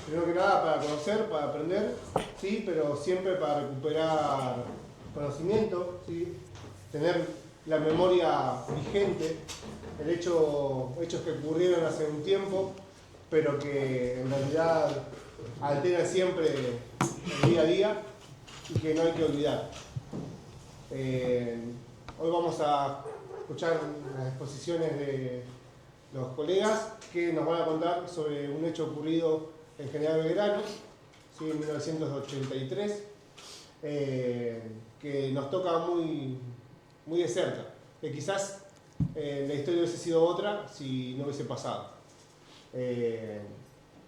primero que nada para conocer, para aprender, ¿sí? Pero siempre para recuperar conocimiento, ¿sí? Tener la memoria vigente, hechos que ocurrieron hace un tiempo, pero que en realidad alteran siempre el día a día y que no hay que olvidar. Hoy vamos a escuchar las exposiciones de los colegas que nos van a contar sobre un hecho ocurrido en General Belgrano, ¿sí? En 1983, que nos toca muy de cerca, que quizás la historia hubiese sido otra si no hubiese pasado.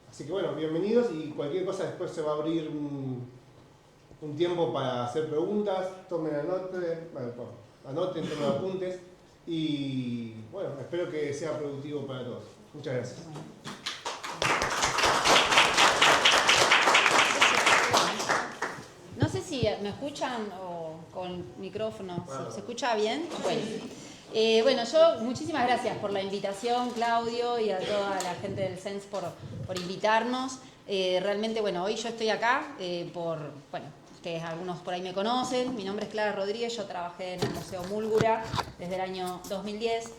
Así que bueno, bienvenidos, y cualquier cosa después se va a abrir un tiempo para hacer preguntas, tomen anoten, tomen apuntes, y bueno, espero que sea productivo para todos. Muchas gracias. No sé si me escuchan o con micrófono, ¿se escucha bien? Bueno, yo muchísimas gracias por la invitación, Claudio, y a toda la gente del CENS por invitarnos. Realmente, bueno, hoy yo estoy acá ustedes algunos por ahí me conocen, mi nombre es Clara Rodríguez, yo trabajé en el Museo Múlgura desde el año 2010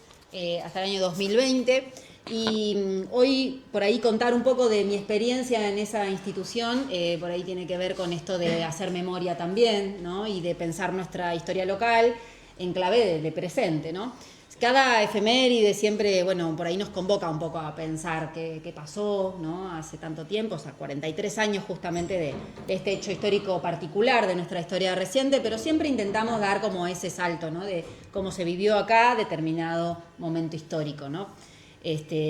hasta el año 2020. Y hoy por ahí contar un poco de mi experiencia en esa institución, por ahí tiene que ver con esto de hacer memoria también, ¿no? Y de pensar nuestra historia local en clave de presente, ¿no? Cada efeméride siempre, bueno, por ahí nos convoca un poco a pensar qué pasó, ¿no? Hace tanto tiempo, o sea, 43 años justamente de este hecho histórico particular de nuestra historia reciente, pero siempre intentamos dar como ese salto, ¿no? De cómo se vivió acá determinado momento histórico, ¿no?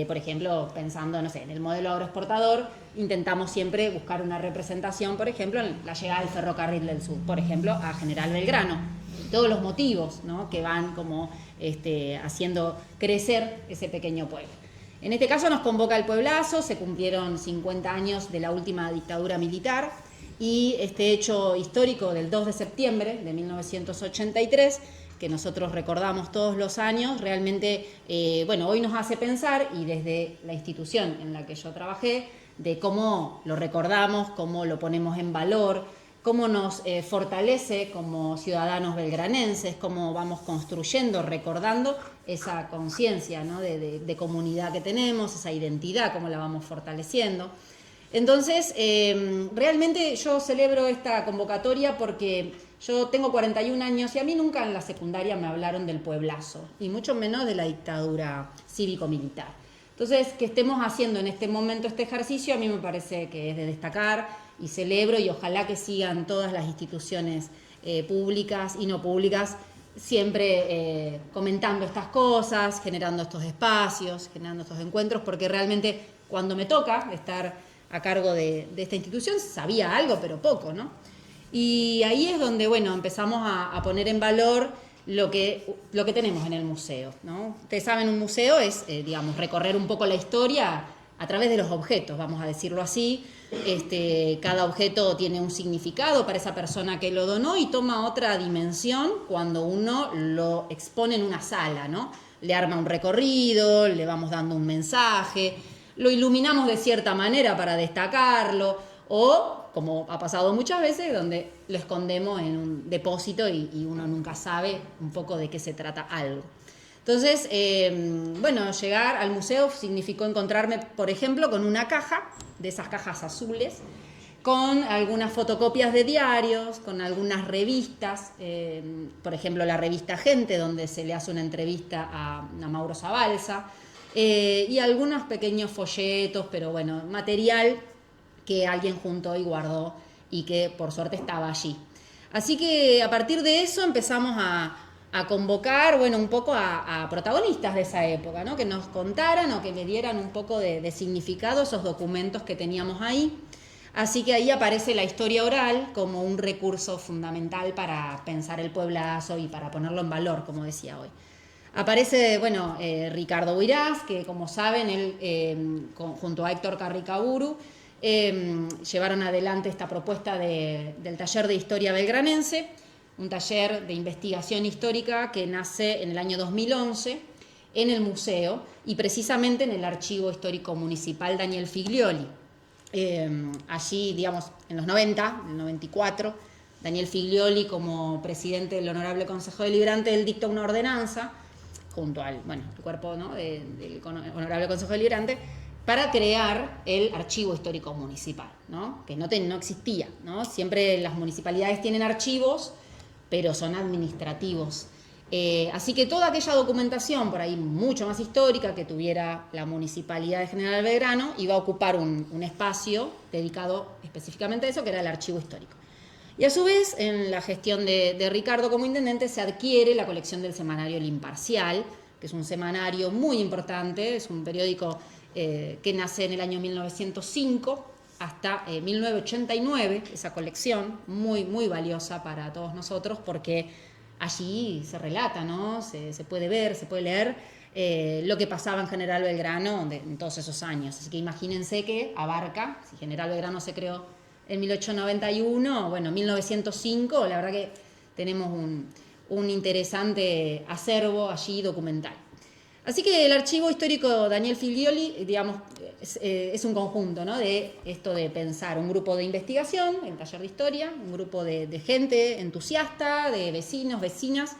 Por ejemplo, pensando, no sé, en el modelo agroexportador, intentamos siempre buscar una representación, por ejemplo, en la llegada del ferrocarril del sur, por ejemplo, a General Belgrano. Todos los motivos, ¿no? Que van como haciendo crecer ese pequeño pueblo. En este caso nos convoca el pueblazo, se cumplieron 50 años de la última dictadura militar, y este hecho histórico del 2 de septiembre de 1983, que nosotros recordamos todos los años, realmente, hoy nos hace pensar, y desde la institución en la que yo trabajé, de cómo lo recordamos, cómo lo ponemos en valor, cómo nos fortalece como ciudadanos belgranenses, cómo vamos construyendo, recordando esa conciencia, ¿no? de comunidad que tenemos, esa identidad, cómo la vamos fortaleciendo. Entonces, realmente yo celebro esta convocatoria porque yo tengo 41 años y a mí nunca en la secundaria me hablaron del pueblazo, y mucho menos de la dictadura cívico-militar. Entonces, que estemos haciendo en este momento este ejercicio a mí me parece que es de destacar, y celebro, y ojalá que sigan todas las instituciones públicas y no públicas siempre comentando estas cosas, generando estos espacios, generando estos encuentros, porque realmente cuando me toca estar a cargo de esta institución sabía algo, pero poco, ¿no? Y ahí es donde, bueno, empezamos a poner en valor lo que tenemos en el museo, ¿no? Ustedes saben, un museo es, recorrer un poco la historia a través de los objetos, vamos a decirlo así. Cada objeto tiene un significado para esa persona que lo donó y toma otra dimensión cuando uno lo expone en una sala, ¿no? Le arma un recorrido, le vamos dando un mensaje, lo iluminamos de cierta manera para destacarlo, o, como ha pasado muchas veces, donde lo escondemos en un depósito y uno nunca sabe un poco de qué se trata algo. Entonces, llegar al museo significó encontrarme, por ejemplo, con una caja, de esas cajas azules, con algunas fotocopias de diarios, con algunas revistas, por ejemplo, la revista Gente, donde se le hace una entrevista a Mauro Zabalza, y algunos pequeños folletos, pero bueno, material que alguien juntó y guardó y que por suerte estaba allí. Así que a partir de eso empezamos a convocar, un poco a protagonistas de esa época, ¿no? Que nos contaran o que le dieran un poco de significado a esos documentos que teníamos ahí. Así que ahí aparece la historia oral como un recurso fundamental para pensar el pueblazo y para ponerlo en valor, como decía hoy. Aparece, Ricardo Buirás, que como saben, él junto a Héctor Carricaburu llevaron adelante esta propuesta del taller de historia belgranense, un taller de investigación histórica que nace en el año 2011 en el museo y precisamente en el Archivo Histórico Municipal Daniel Figlioli. allí, digamos, en los 90, en el 94, Daniel Figlioli, como presidente del Honorable Consejo Deliberante, él dicta una ordenanza, junto al el cuerpo, ¿no?, del Honorable Consejo Deliberante, para crear el Archivo Histórico Municipal, ¿no?, que no existía, ¿no? Siempre las municipalidades tienen archivos, pero son administrativos. Así que toda aquella documentación, por ahí mucho más histórica, que tuviera la Municipalidad de General Belgrano, iba a ocupar un espacio dedicado específicamente a eso, que era el Archivo Histórico. Y a su vez, en la gestión de Ricardo como intendente, se adquiere la colección del semanario El Imparcial, que es un semanario muy importante, es un periódico que nace en el año 1905 hasta 1989, esa colección, muy, muy valiosa para todos nosotros, porque allí se relata, ¿no? Se puede ver, se puede leer lo que pasaba en General Belgrano en todos esos años. Así que imagínense que abarca, si General Belgrano se creó en 1891, 1905, la verdad que tenemos un interesante acervo allí documental. Así que el Archivo Histórico Daniel Figlioli, digamos, es un conjunto, ¿no?, de esto de pensar un grupo de investigación, el taller de historia, un grupo de gente entusiasta, de vecinos, vecinas,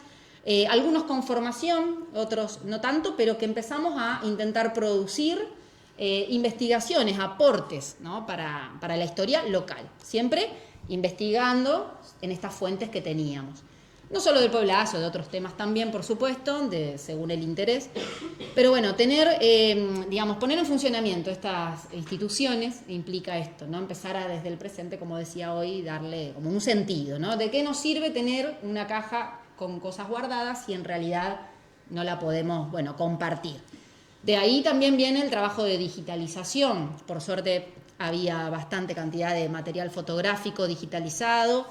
algunos con formación, otros no tanto, pero que empezamos a intentar producir investigaciones, aportes, ¿no?, para la historia local, siempre investigando en estas fuentes que teníamos. No solo del pueblazo, de otros temas también, por supuesto, según el interés. Pero bueno, poner en funcionamiento estas instituciones implica esto, ¿no? Empezar desde el presente, como decía hoy, darle como un sentido, ¿no? ¿De qué nos sirve tener una caja con cosas guardadas si en realidad no la podemos, compartir? De ahí también viene el trabajo de digitalización. Por suerte había bastante cantidad de material fotográfico digitalizado,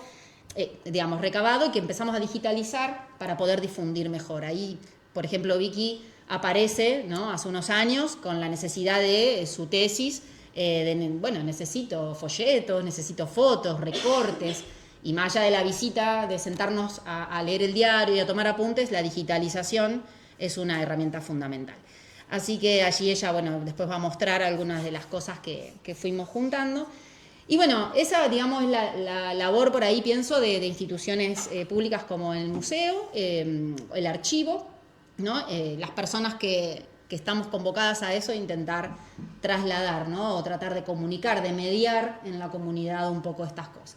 recabado, y que empezamos a digitalizar para poder difundir mejor. Ahí, por ejemplo, Vicky aparece, ¿no?, hace unos años con la necesidad de su tesis, necesito folletos, necesito fotos, recortes, y más allá de la visita, de sentarnos a leer el diario y a tomar apuntes, la digitalización es una herramienta fundamental. Así que allí ella, después va a mostrar algunas de las cosas que fuimos juntando. Y esa, digamos, es la labor por ahí, pienso, de instituciones públicas como el museo, el archivo, ¿no? Las personas que estamos convocadas a eso, intentar trasladar, ¿no?, o tratar de comunicar, de mediar en la comunidad un poco estas cosas.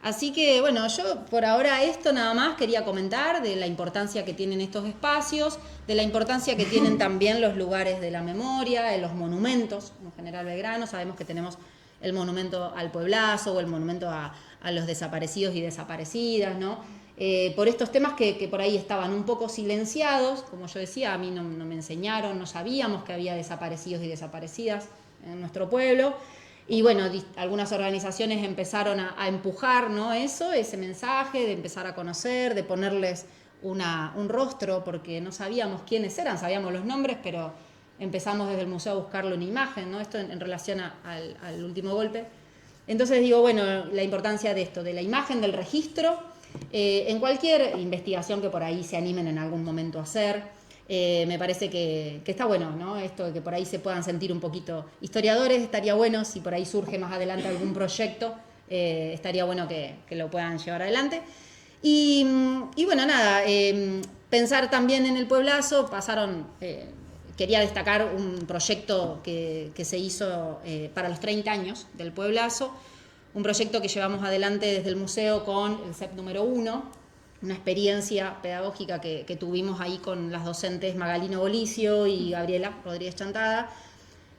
Así que, yo por ahora esto nada más quería comentar de la importancia que tienen estos espacios, de la importancia que tienen también los lugares de la memoria, de los monumentos, en General Belgrano. Sabemos que tenemos el monumento al pueblazo o el monumento a los desaparecidos y desaparecidas, ¿no? Por estos temas que por ahí estaban un poco silenciados, como yo decía, a mí no me enseñaron, no sabíamos que había desaparecidos y desaparecidas en nuestro pueblo. Y algunas organizaciones empezaron a empujar, ¿no?, ese mensaje, de empezar a conocer, de ponerles un rostro, porque no sabíamos quiénes eran, sabíamos los nombres, pero empezamos desde el museo a buscarle una imagen, ¿no? Esto en relación al último golpe. Entonces digo, la importancia de esto, de la imagen, del registro, en cualquier investigación que por ahí se animen en algún momento a hacer. Me parece que está bueno, ¿no?, esto de que por ahí se puedan sentir un poquito historiadores. Estaría bueno si por ahí surge más adelante algún proyecto, estaría bueno que lo puedan llevar adelante. Y pensar también en el pueblazo. Quería destacar un proyecto que se hizo para los 30 años del pueblazo, un proyecto que llevamos adelante desde el museo con el CEP número 1, una experiencia pedagógica que tuvimos ahí con las docentes Magalino Bolicio y Gabriela Rodríguez Chantada,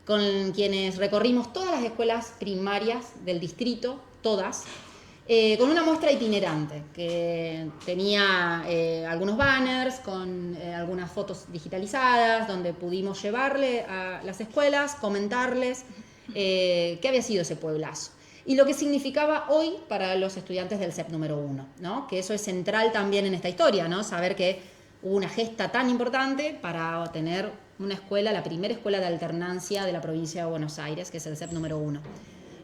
con quienes recorrimos todas las escuelas primarias del distrito, todas, con una muestra itinerante que tenía algunos banners con algunas fotos digitalizadas, donde pudimos llevarle a las escuelas, comentarles qué había sido ese pueblazo y lo que significaba hoy para los estudiantes del CEP número 1, ¿no? Que eso es central también en esta historia, ¿no? Saber que hubo una gesta tan importante para tener una escuela, la primera escuela de alternancia de la provincia de Buenos Aires, que es el CEP número 1.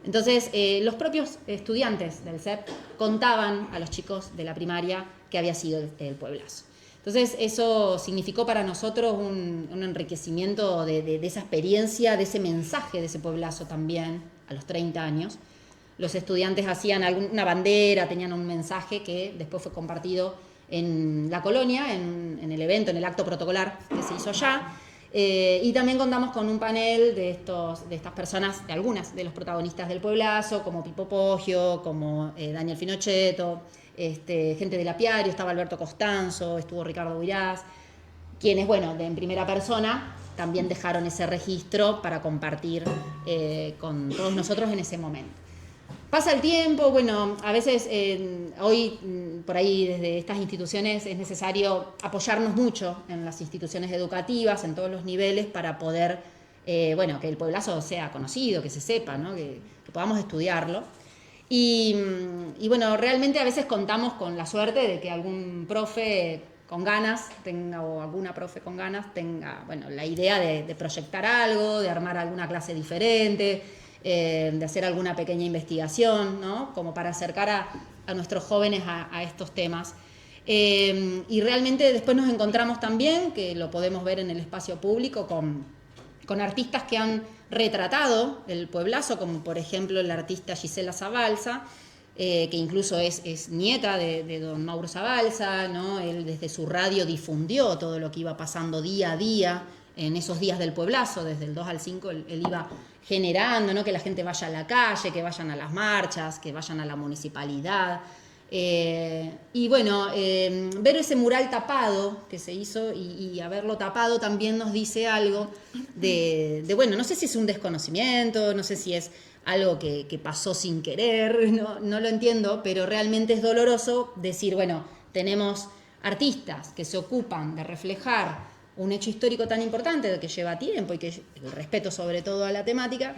Entonces, los propios estudiantes del CEP contaban a los chicos de la primaria que había sido el pueblazo. Entonces, eso significó para nosotros un enriquecimiento de esa experiencia, de ese mensaje de ese pueblazo también, a los 30 años. Los estudiantes hacían una bandera, tenían un mensaje que después fue compartido en la colonia, en el evento, en el acto protocolar que se hizo allá. Y también contamos con un panel de estas personas, de algunas de los protagonistas del Pueblazo, como Pipo Poggio, como Daniel Finochetto, gente del Apiario, estaba Alberto Costanzo, estuvo Ricardo Buirás, quienes, bueno, en primera persona también dejaron ese registro para compartir con todos nosotros en ese momento. Pasa el tiempo, bueno, a veces hoy por ahí desde estas instituciones es necesario apoyarnos mucho en las instituciones educativas, en todos los niveles, para poder, bueno, que el Pueblazo sea conocido, que se sepa, ¿no? que podamos estudiarlo. Y bueno, realmente a veces contamos con la suerte de que algún profe con ganas tenga, o alguna profe con ganas tenga, bueno, la idea de proyectar algo, de armar alguna clase diferente, de hacer alguna pequeña investigación, ¿no? Como para acercar a nuestros jóvenes a estos temas. Y realmente después nos encontramos también, que lo podemos ver en el espacio público, con artistas que han retratado el Pueblazo, como por ejemplo la artista Gisela Zabalza, que incluso es nieta de don Mauro Zabalza, ¿no? Él desde su radio difundió todo lo que iba pasando día a día en esos días del Pueblazo, desde el 2 al 5 él iba generando, ¿no? Que la gente vaya a la calle, que vayan a las marchas, que vayan a la municipalidad. Y bueno, ver ese mural tapado que se hizo y haberlo tapado también nos dice algo de bueno, no sé si es un desconocimiento, no sé si es algo que pasó sin querer, no lo entiendo, pero realmente es doloroso decir, bueno, tenemos artistas que se ocupan de reflejar un hecho histórico tan importante que lleva tiempo y que el respeto sobre todo a la temática,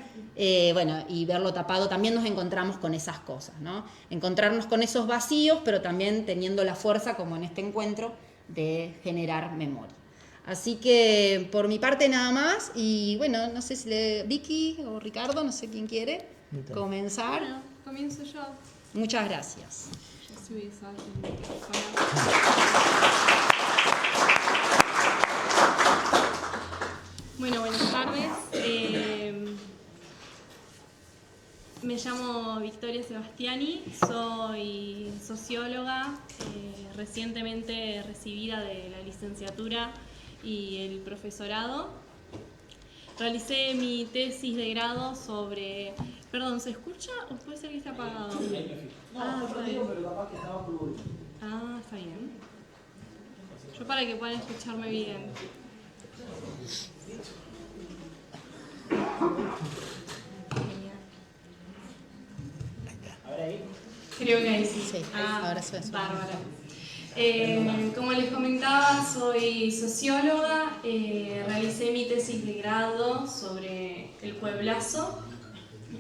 bueno, y verlo tapado, también nos encontramos con esas cosas, ¿no? Encontrarnos con esos vacíos, pero también teniendo la fuerza, como en este encuentro, de generar memoria. Así que por mi parte nada más, y bueno, no sé si Vicky o Ricardo, no sé quién quiere comenzar. Bueno, comienzo yo. Muchas gracias. Yo subí esa Bueno, buenas tardes. Me llamo Victoria Sebastiani, soy socióloga, recientemente recibida de la licenciatura y el profesorado. Realicé mi tesis de grado sobre... Perdón, ¿se escucha o puede ser que esté apagado? No, yo lo digo, pero capaz que estaba fluido. Ah, está bien. Yo para que puedan escucharme bien. A ver ahí. Creo que ahí sí. Sí, ahora se ve. Bárbara. Como les comentaba, soy socióloga, realicé mi tesis de grado sobre el Pueblazo.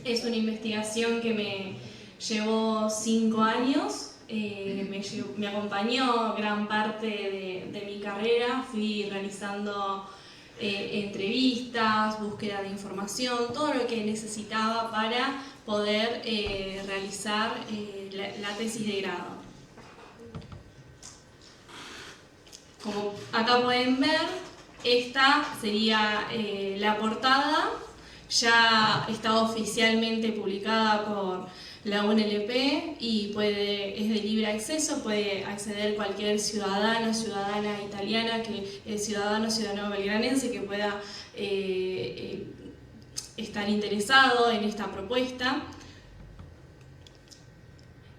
Es una investigación que me llevó 5 años, me acompañó gran parte de mi carrera, fui realizando entrevistas, búsqueda de información, todo lo que necesitaba para poder realizar la tesis de grado. Como acá pueden ver, esta sería la portada, ya está oficialmente publicada por la UNLP y es de libre acceso, puede acceder cualquier ciudadano, ciudadana italiana, ciudadano belgranense que pueda estar interesado en esta propuesta.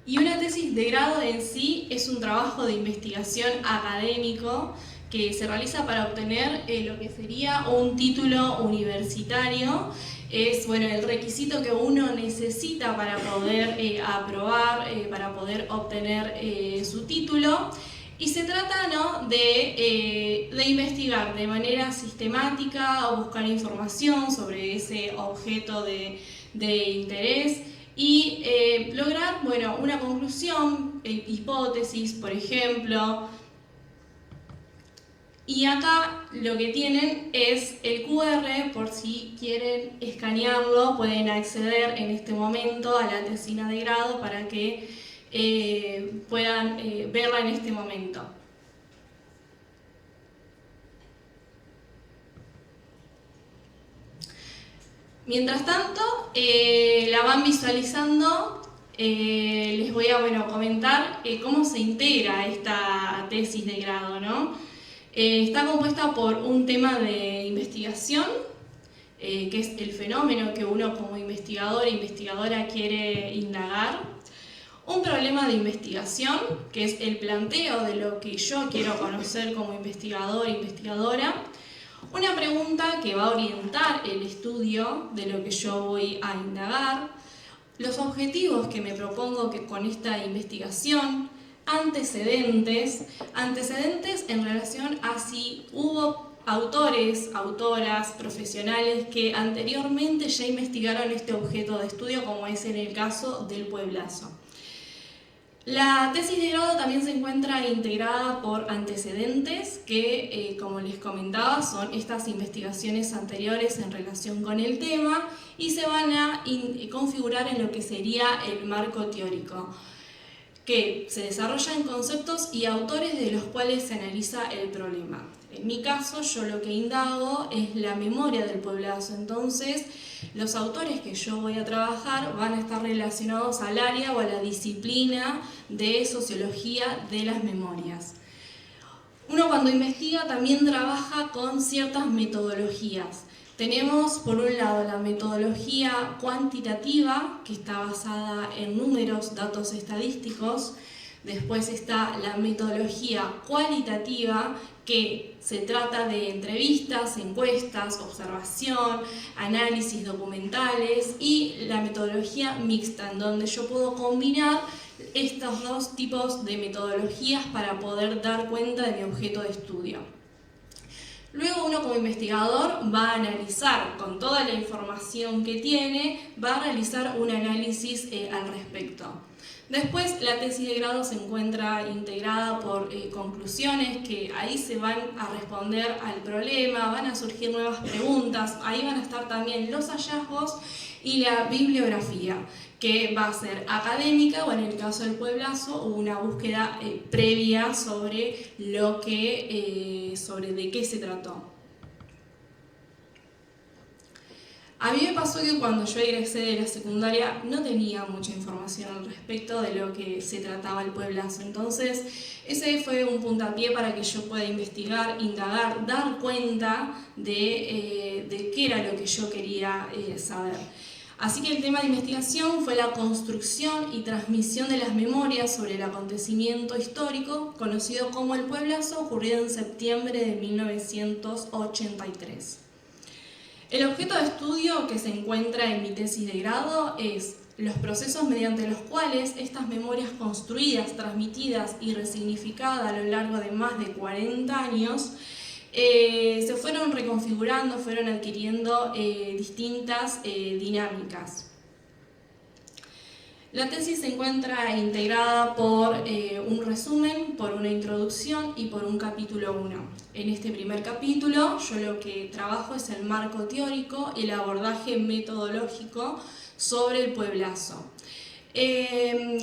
Y una tesis de grado en sí es un trabajo de investigación académico que se realiza para obtener lo que sería un título universitario. Es el requisito que uno necesita para poder aprobar, para poder obtener su título. Y se trata, ¿no?, de investigar de manera sistemática o buscar información sobre ese objeto de interés y lograr una conclusión, hipótesis, por ejemplo. Y acá lo que tienen es el QR, por si quieren escanearlo, pueden acceder en este momento a la tesina de grado para que puedan verla en este momento. Mientras tanto, la van visualizando, les voy a comentar cómo se integra esta tesis de grado, ¿no? Está compuesta por un tema de investigación, que es el fenómeno que uno como investigador e investigadora quiere indagar, un problema de investigación, que es el planteo de lo que yo quiero conocer como investigador e investigadora, una pregunta que va a orientar el estudio de lo que yo voy a indagar, los objetivos que me propongo que con esta investigación, antecedentes en relación a si hubo autores, autoras, profesionales que anteriormente ya investigaron este objeto de estudio, como es en el caso del pueblazo. La tesis de grado también se encuentra integrada por antecedentes que, como les comentaba, son estas investigaciones anteriores en relación con el tema y se van a configurar en lo que sería el marco teórico, que se desarrolla en conceptos y autores de los cuales se analiza el problema. En mi caso, yo lo que indago es la memoria del pueblazo, entonces los autores que yo voy a trabajar van a estar relacionados al área o a la disciplina de sociología de las memorias. Uno cuando investiga también trabaja con ciertas metodologías. Tenemos por un lado la metodología cuantitativa, que está basada en números, datos estadísticos. Después está la metodología cualitativa, que se trata de entrevistas, encuestas, observación, análisis documentales, y la metodología mixta, en donde yo puedo combinar estos dos tipos de metodologías para poder dar cuenta de mi objeto de estudio. Luego uno como investigador va a analizar, con toda la información que tiene, va a realizar un análisis al respecto. Después la tesis de grado se encuentra integrada por conclusiones que ahí se van a responder al problema, van a surgir nuevas preguntas, ahí van a estar también los hallazgos y la bibliografía, que va a ser académica o en el caso del pueblazo una búsqueda previa sobre sobre de qué se trató. A mí me pasó que cuando yo egresé de la secundaria no tenía mucha información al respecto de lo que se trataba el pueblazo. Entonces, ese fue un puntapié para que yo pueda investigar, indagar, dar cuenta de qué era lo que yo quería saber. Así que el tema de investigación fue la construcción y transmisión de las memorias sobre el acontecimiento histórico conocido como el pueblazo, ocurrido en septiembre de 1983. El objeto de estudio que se encuentra en mi tesis de grado es los procesos mediante los cuales estas memorias construidas, transmitidas y resignificadas a lo largo de más de 40 años se fueron reconfigurando, fueron adquiriendo distintas dinámicas. La tesis se encuentra integrada por un resumen, por una introducción y por un capítulo 1. En este primer capítulo yo lo que trabajo es el marco teórico y el abordaje metodológico sobre el pueblazo.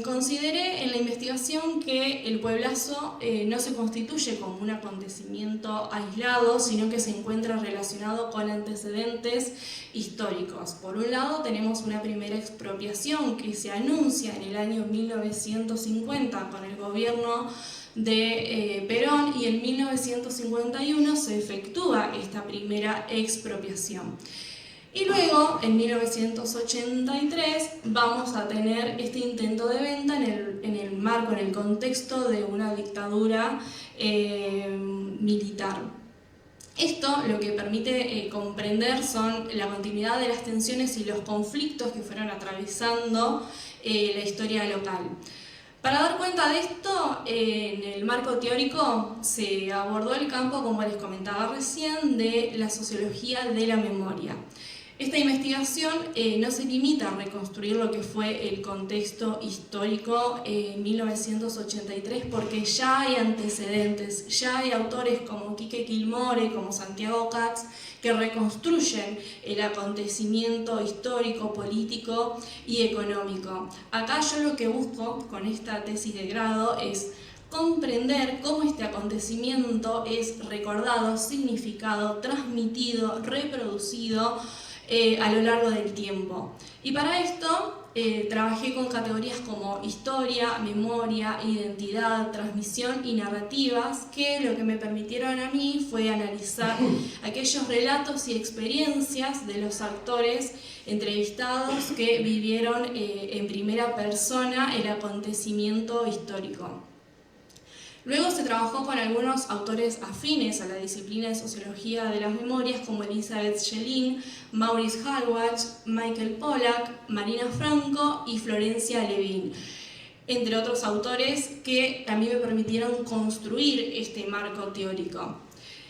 Consideré en la investigación que el pueblazo no se constituye como un acontecimiento aislado, sino que se encuentra relacionado con antecedentes históricos. Por un lado tenemos una primera expropiación que se anuncia en el año 1950 con el gobierno de Perón, y en 1951 se efectúa esta primera expropiación. Y luego, en 1983, vamos a tener este intento de venta en el marco, en el contexto de una dictadura militar. Esto lo que permite comprender son la continuidad de las tensiones y los conflictos que fueron atravesando la historia local. Para dar cuenta de esto, en el marco teórico se abordó el campo, como les comentaba recién, de la sociología de la memoria. Esta investigación no se limita a reconstruir lo que fue el contexto histórico en 1983, porque ya hay antecedentes, ya hay autores como Quique Quilmore, como Santiago Katz, que reconstruyen el acontecimiento histórico, político y económico. Acá yo lo que busco con esta tesis de grado es comprender cómo este acontecimiento es recordado, significado, transmitido, reproducido a lo largo del tiempo. Y para esto trabajé con categorías como historia, memoria, identidad, transmisión y narrativas, que lo que me permitieron a mí fue analizar aquellos relatos y experiencias de los actores entrevistados que vivieron en primera persona el acontecimiento histórico. Luego se trabajó con algunos autores afines a la disciplina de sociología de las memorias como Elizabeth Schelin, Maurice Hallward, Michael Pollack, Marina Franco y Florencia Levin, entre otros autores que a mí me permitieron construir este marco teórico.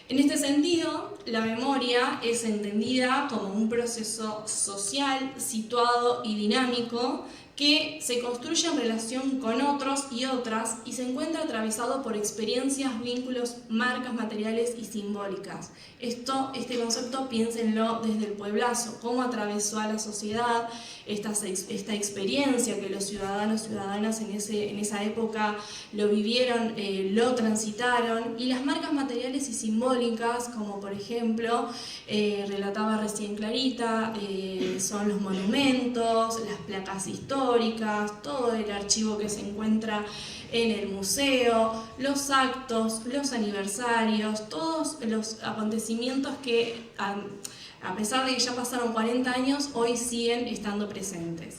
En este sentido, la memoria es entendida como un proceso social, situado y dinámico que se construye en relación con otros y otras y se encuentra atravesado por experiencias, vínculos, marcas materiales y simbólicas. Este concepto piénsenlo desde el pueblazo, cómo atravesó a la sociedad esta experiencia que los ciudadanos y ciudadanas en esa época lo vivieron, lo transitaron, y las marcas materiales y simbólicas, como por ejemplo, relataba recién Clarita, son los monumentos, las placas históricas, todo el archivo que se encuentra en el museo, los actos, los aniversarios, todos los acontecimientos que a pesar de que ya pasaron 40 años, hoy siguen estando presentes.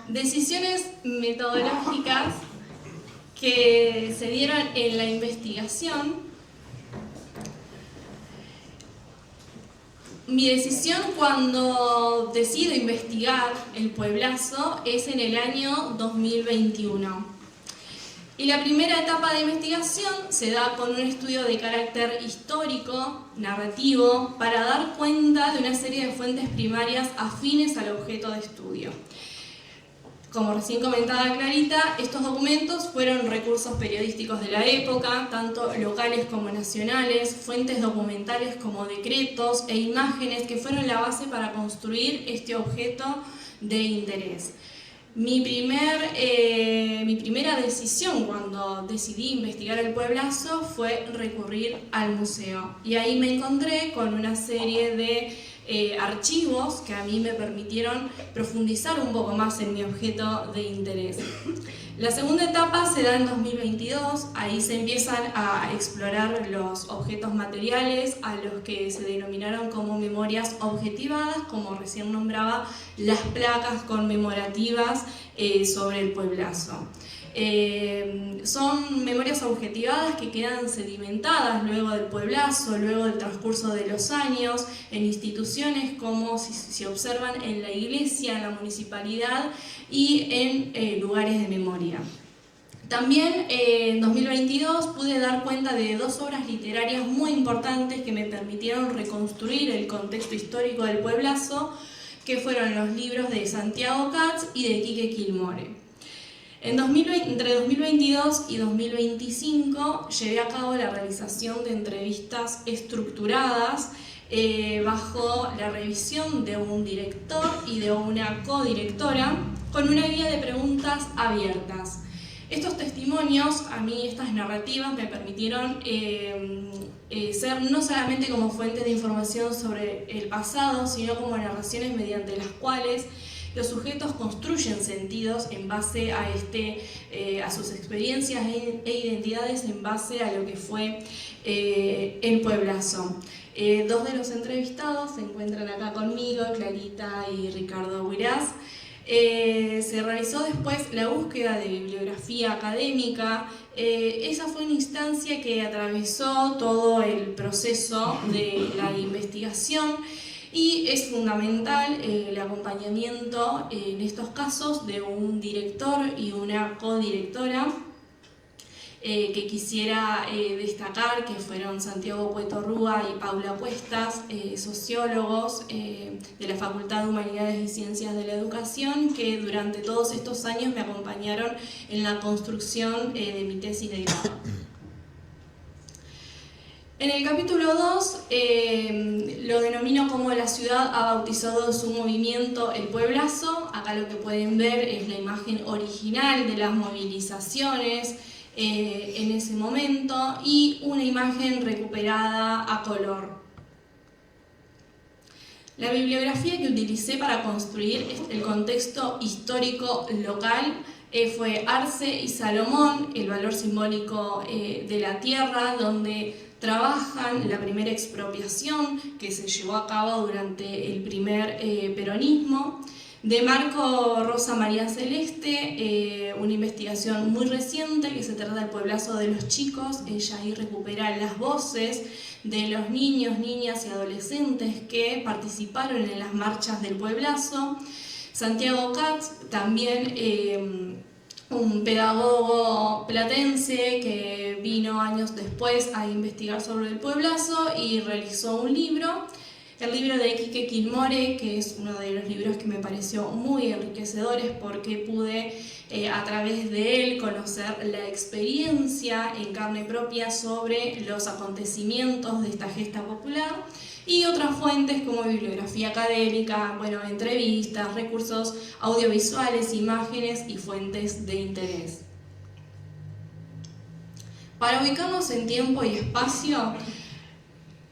Decisiones metodológicas que se dieron en la investigación. Mi decisión cuando decido investigar el pueblazo es en el año 2021. Y la primera etapa de investigación se da con un estudio de carácter histórico, narrativo, para dar cuenta de una serie de fuentes primarias afines al objeto de estudio. Como recién comentaba Clarita, estos documentos fueron recursos periodísticos de la época, tanto locales como nacionales, fuentes documentales como decretos e imágenes que fueron la base para construir este objeto de interés. Mi primera decisión cuando decidí investigar el pueblazo fue recurrir al museo. Y ahí me encontré con una serie de archivos que a mí me permitieron profundizar un poco más en mi objeto de interés. La segunda etapa se da en 2022, ahí se empiezan a explorar los objetos materiales a los que se denominaron como memorias objetivadas, como recién nombraba, las placas conmemorativas sobre el pueblazo. Son memorias objetivadas que quedan sedimentadas luego del pueblazo, luego del transcurso de los años, en instituciones como se observan en la iglesia, en la municipalidad y en lugares de memoria. También en 2022 pude dar cuenta de dos obras literarias muy importantes que me permitieron reconstruir el contexto histórico del pueblazo, que fueron los libros de Santiago Katz y de Quique Quilmore. Entre 2022 y 2025 llevé a cabo la realización de entrevistas estructuradas bajo la revisión de un director y de una codirectora con una guía de preguntas abiertas. Estos testimonios, a mí estas narrativas me permitieron ser no solamente como fuentes de información sobre el pasado, sino como narraciones mediante las cuales los sujetos construyen sentidos en base a sus experiencias e identidades en base a lo que fue el pueblazo. Dos de los entrevistados se encuentran acá conmigo, Clarita y Ricardo Huiraz. Se realizó después la búsqueda de bibliografía académica. Esa fue una instancia que atravesó todo el proceso de la investigación. Y es fundamental el acompañamiento en estos casos de un director y una codirectora que quisiera destacar, que fueron Santiago Cueto Rúa y Paula Cuestas, sociólogos de la Facultad de Humanidades y Ciencias de la Educación, que durante todos estos años me acompañaron en la construcción de mi tesis de grado. En el capítulo 2 lo denomino como la ciudad ha bautizado su movimiento el pueblazo. Acá lo que pueden ver es la imagen original de las movilizaciones en ese momento y una imagen recuperada a color. La bibliografía que utilicé para construir el contexto histórico local fue Arce y Salomón, el valor simbólico de la tierra, donde trabajan la primera expropiación que se llevó a cabo durante el primer peronismo. De Marco Rosa María Celeste, una investigación muy reciente que se trata del pueblazo de los chicos. Ella ahí recupera las voces de los niños, niñas y adolescentes que participaron en las marchas del pueblazo. Santiago Katz, también un pedagogo platense que vino años después a investigar sobre el pueblazo y realizó un libro. El libro de Quique Quilmore, que es uno de los libros que me pareció muy enriquecedores porque pude a través de él conocer la experiencia en carne propia sobre los acontecimientos de esta gesta popular, y otras fuentes como bibliografía académica, entrevistas, recursos audiovisuales, imágenes y fuentes de interés. Para ubicarnos en tiempo y espacio,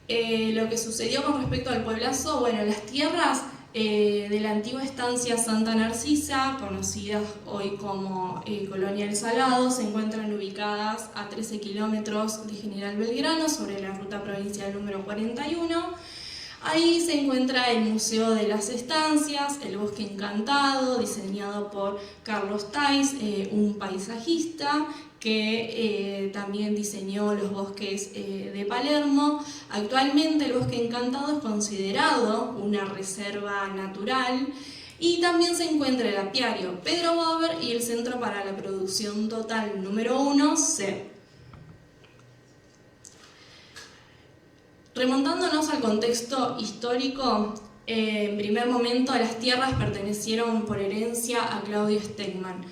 lo que sucedió con respecto al pueblazo, las tierras de la antigua estancia Santa Narcisa, conocidas hoy como Colonia El Salado, se encuentran ubicadas a 13 kilómetros de General Belgrano, sobre la ruta provincial número 41. Ahí se encuentra el Museo de las Estancias, el Bosque Encantado, diseñado por Carlos Tais, un paisajista que también diseñó los bosques de Palermo. Actualmente el Bosque Encantado es considerado una reserva natural, y también se encuentra el apiario Pedro Bauer y el Centro para la Producción Total número 1, CEP. Remontándonos al contexto histórico, en primer momento las tierras pertenecieron por herencia a Claudio Stegmann.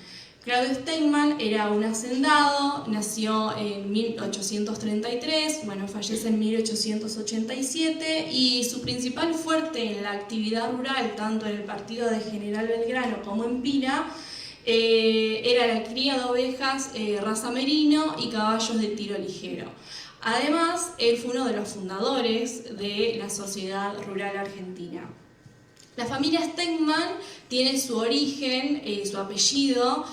Claudio Stegmann era un hacendado, nació en 1833, fallece en 1887, y su principal fuerte en la actividad rural, tanto en el partido de General Belgrano como en Pira, era la cría de ovejas raza merino y caballos de tiro ligero. Además, él fue uno de los fundadores de la Sociedad Rural Argentina. La familia Stegmann tiene su origen, su apellido,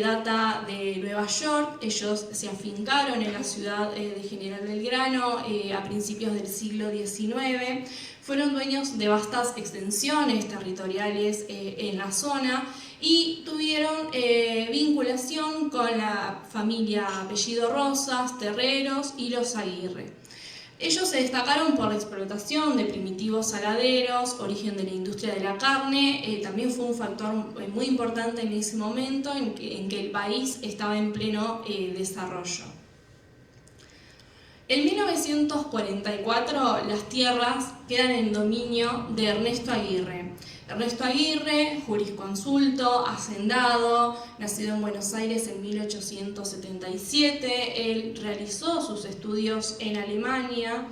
data de Nueva York. Ellos se afincaron en la ciudad de General Belgrano a principios del siglo XIX. Fueron dueños de vastas extensiones territoriales en la zona y tuvieron vinculación con la familia apellido Rosas, Terreros y los Aguirre. Ellos se destacaron por la explotación de primitivos saladeros, origen de la industria de la carne. También fue un factor muy importante en ese momento en que el país estaba en pleno desarrollo. En 1944 las tierras quedan en dominio de Ernesto Aguirre. Ernesto Aguirre, jurisconsulto, hacendado, nacido en Buenos Aires en 1877, él realizó sus estudios en Alemania,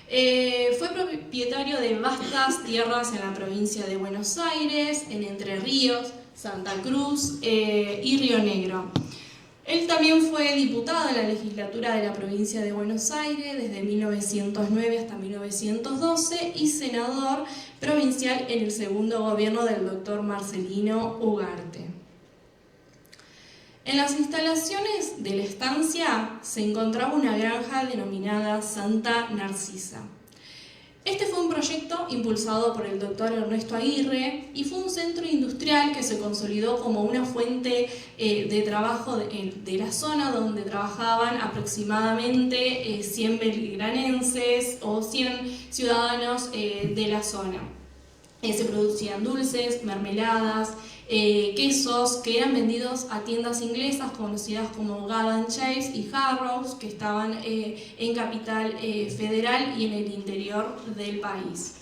fue propietario de vastas tierras en la provincia de Buenos Aires, en Entre Ríos, Santa Cruz y Río Negro. Él también fue diputado en la legislatura de la provincia de Buenos Aires desde 1909 hasta 1912 y senador provincial en el segundo gobierno del doctor Marcelino Ugarte. En las instalaciones de la estancia se encontraba una granja denominada Santa Narcisa. Este fue un proyecto impulsado por el doctor Ernesto Aguirre y fue un centro industrial que se consolidó como una fuente de trabajo de la zona, donde trabajaban aproximadamente 100 belgranenses o 100 ciudadanos de la zona. Se producían dulces, mermeladas, quesos que eran vendidos a tiendas inglesas conocidas como Gad & Chase y Harrods, que estaban en Capital Federal y en el interior del país.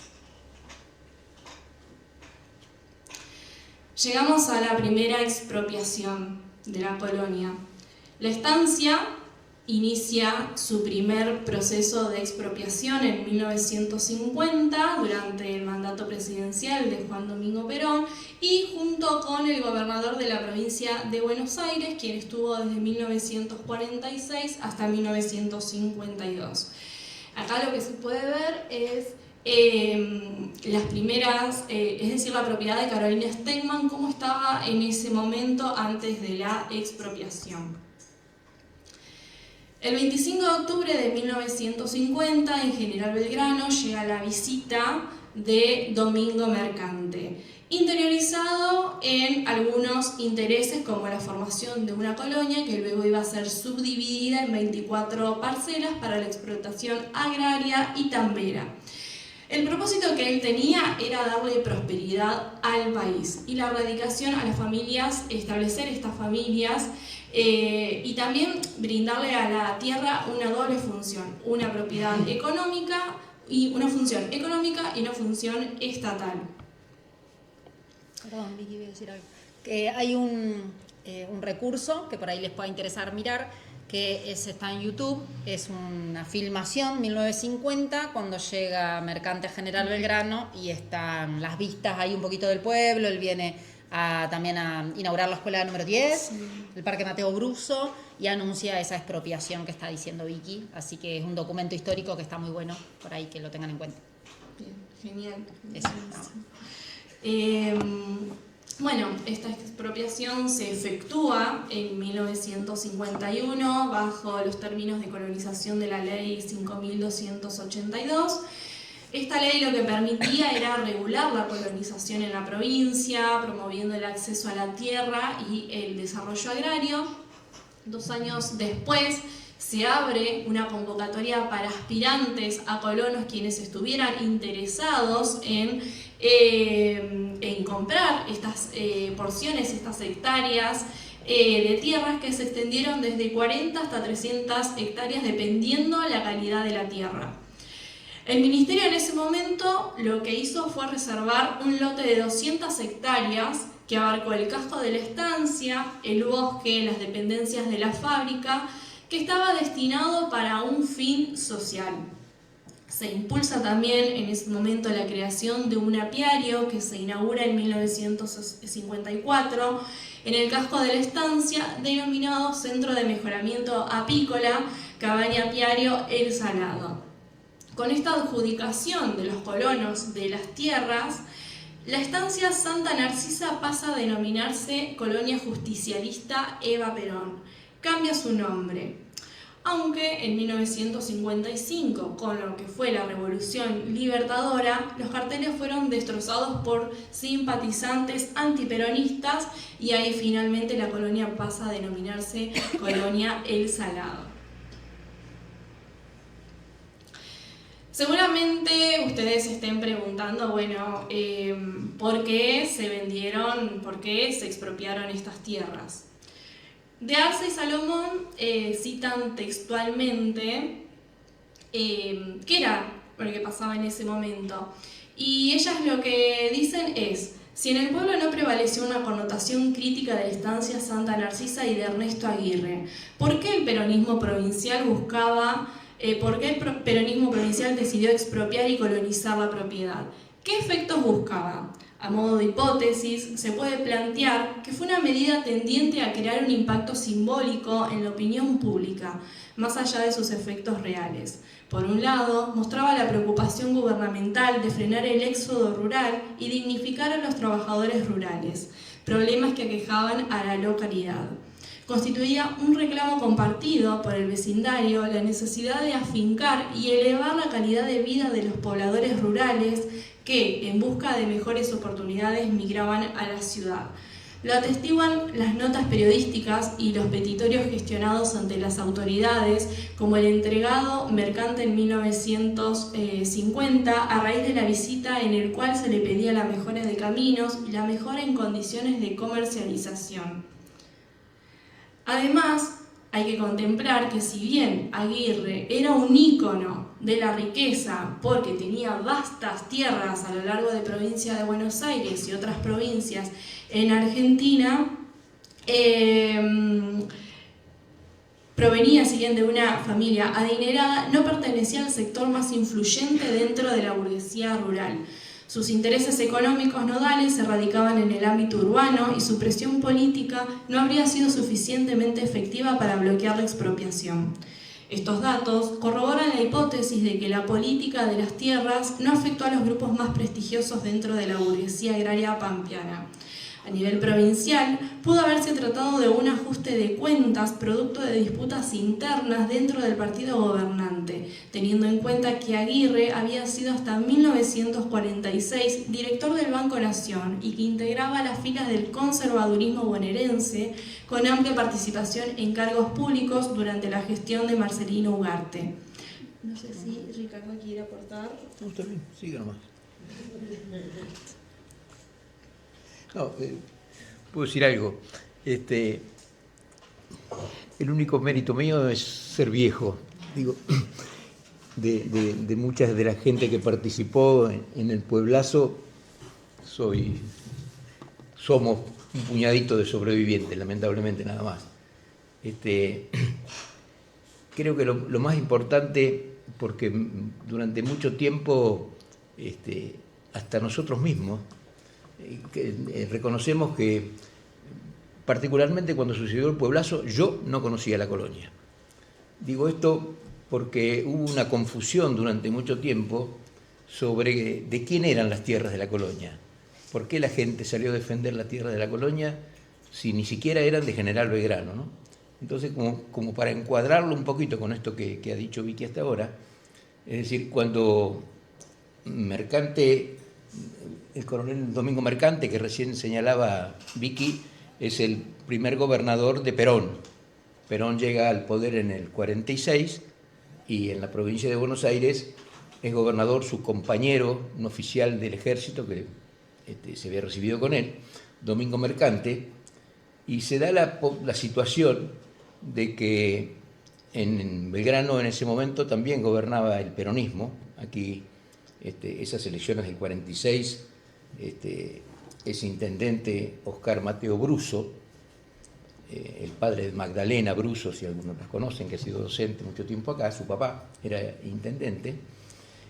Llegamos a la primera expropiación de la colonia. La estancia inicia su primer proceso de expropiación en 1950 durante el mandato presidencial de Juan Domingo Perón y junto con el gobernador de la provincia de Buenos Aires, quien estuvo desde 1946 hasta 1952. Acá lo que se puede ver es las primeras, es decir, la propiedad de Carolina Stegman, cómo estaba en ese momento antes de la expropiación. El 25 de octubre de 1950, en General Belgrano, llega la visita de Domingo Mercante, interiorizado en algunos intereses como la formación de una colonia que luego iba a ser subdividida en 24 parcelas para la explotación agraria y tambera. El propósito que él tenía era darle prosperidad al país y la erradicación a las familias, establecer estas familias y también brindarle a la tierra una doble función, una propiedad económica y una función económica y una función estatal. Perdón, Vicky, voy a decir algo. Que hay un recurso que por ahí les pueda interesar mirar, que está en YouTube, es una filmación 1950 cuando llega Mercante a General Belgrano y están las vistas ahí un poquito del pueblo. Él viene también a inaugurar la escuela número 10, sí, el Parque Mateo Bruso, y anuncia esa expropiación que está diciendo Vicky, así que es un documento histórico que está muy bueno, por ahí que lo tengan en cuenta. Bien, genial. Eso. Bueno, esta expropiación se efectúa en 1951 bajo los términos de colonización de la ley 5282. Esta ley lo que permitía era regular la colonización en la provincia, promoviendo el acceso a la tierra y el desarrollo agrario. 2 años después se abre una convocatoria para aspirantes a colonos quienes estuvieran interesados en comprar estas porciones, estas hectáreas de tierras que se extendieron desde 40 hasta 300 hectáreas dependiendo la calidad de la tierra. El ministerio en ese momento lo que hizo fue reservar un lote de 200 hectáreas que abarcó el casco de la estancia, el bosque, las dependencias de la fábrica, que estaba destinado para un fin social. Se impulsa también en ese momento la creación de un apiario que se inaugura en 1954 en el casco de la estancia, denominado Centro de Mejoramiento Apícola, Cabaña Apiario El Salado. Con esta adjudicación de los colonos de las tierras, la estancia Santa Narcisa pasa a denominarse Colonia Justicialista Eva Perón. Cambia su nombre, aunque en 1955, con lo que fue la Revolución Libertadora, los carteles fueron destrozados por simpatizantes antiperonistas y ahí finalmente la colonia pasa a denominarse Colonia El Salado. Seguramente ustedes estén preguntando, bueno, ¿por qué se vendieron, por qué se expropiaron estas tierras? De Arce y Salomón citan textualmente qué era lo que pasaba en ese momento. Y ellas lo que dicen es: si en el pueblo no prevaleció una connotación crítica de la estancia Santa Narcisa y de Ernesto Aguirre, ¿por qué el peronismo provincial decidió expropiar y colonizar la propiedad? ¿Qué efectos buscaba? A modo de hipótesis, se puede plantear que fue una medida tendiente a crear un impacto simbólico en la opinión pública, más allá de sus efectos reales. Por un lado, mostraba la preocupación gubernamental de frenar el éxodo rural y dignificar a los trabajadores rurales, problemas que aquejaban a la localidad. Constituía un reclamo compartido por el vecindario la necesidad de afincar y elevar la calidad de vida de los pobladores rurales que, en busca de mejores oportunidades, migraban a la ciudad. Lo atestiguan las notas periodísticas y los petitorios gestionados ante las autoridades, como el entregado Mercante en 1950, a raíz de la visita en el cual se le pedía la mejora de caminos y la mejora en condiciones de comercialización. Además, hay que contemplar que si bien Aguirre era un ícono de la riqueza porque tenía vastas tierras a lo largo de provincia de Buenos Aires y otras provincias en Argentina, Provenía, si bien de una familia adinerada, no pertenecía al sector más influyente dentro de la burguesía rural. Sus intereses económicos nodales se radicaban en el ámbito urbano y su presión política no habría sido suficientemente efectiva para bloquear la expropiación. Estos datos corroboran la hipótesis de que la política de las tierras no afectó a los grupos más prestigiosos dentro de la burguesía agraria pampeana. A nivel provincial, pudo haberse tratado de un ajuste de cuentas producto de disputas internas dentro del partido gobernante, teniendo en cuenta que Aguirre había sido hasta 1946 director del Banco Nación y que integraba las filas del conservadurismo bonaerense con amplia participación en cargos públicos durante la gestión de Marcelino Ugarte. No sé si Ricardo quiere aportar. No, está bien, sigue nomás. No, puedo decir algo. El único mérito mío es ser viejo. Digo, de mucha de la gente que participó en el pueblazo, somos un puñadito de sobrevivientes, lamentablemente nada más. Creo que lo más importante, porque durante mucho tiempo, hasta nosotros mismos, reconocemos que, particularmente cuando sucedió el pueblazo, yo no conocía la colonia. Digo esto porque hubo una confusión durante mucho tiempo sobre de quién eran las tierras de la colonia. ¿Por qué la gente salió a defender la tierra de la colonia si ni siquiera eran de General Belgrano, ¿no? Entonces, como para encuadrarlo un poquito con esto que ha dicho Vicky hasta ahora, es decir, cuando Mercante, el coronel Domingo Mercante, que recién señalaba Vicky, es el primer gobernador de Perón. Perón llega al poder en el 46 y en la provincia de Buenos Aires es gobernador su compañero, un oficial del ejército que se había recibido con él, Domingo Mercante, y se da la situación de que en Belgrano en ese momento también gobernaba el peronismo. Aquí esas elecciones del 46, es intendente Oscar Mateo Bruso, el padre de Magdalena Bruso, si algunos las conocen, que ha sido docente mucho tiempo acá, su papá era intendente,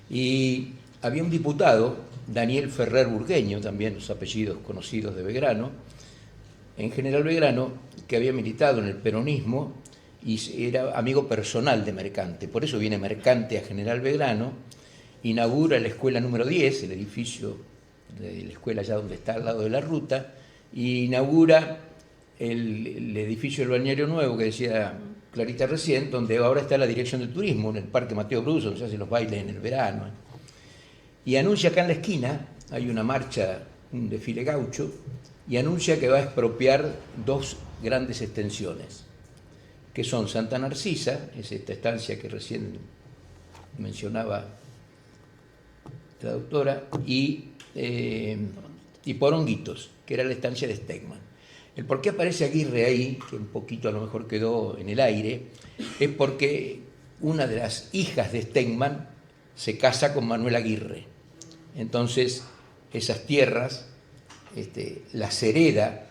y había un diputado, Daniel Ferrer Burgueño, también los apellidos conocidos de Belgrano, en General Belgrano, que había militado en el peronismo y era amigo personal de Mercante. Por eso viene Mercante a General Belgrano, inaugura la escuela número 10, el edificio de la escuela allá donde está al lado de la ruta, y inaugura el edificio del Balneario Nuevo, que decía Clarita recién, donde ahora está la dirección del turismo, en el Parque Mateo Bruso, donde se hacen los bailes en el verano. Y anuncia acá en la esquina, hay una marcha, un desfile gaucho, y anuncia que va a expropiar dos grandes extensiones, que son Santa Narcisa, es esta estancia que recién mencionaba la doctora, y Poronguitos, que era la estancia de Stegman. El por qué aparece Aguirre ahí, que un poquito a lo mejor quedó en el aire, es porque una de las hijas de Stegman se casa con Manuel Aguirre. Entonces, esas tierras las hereda.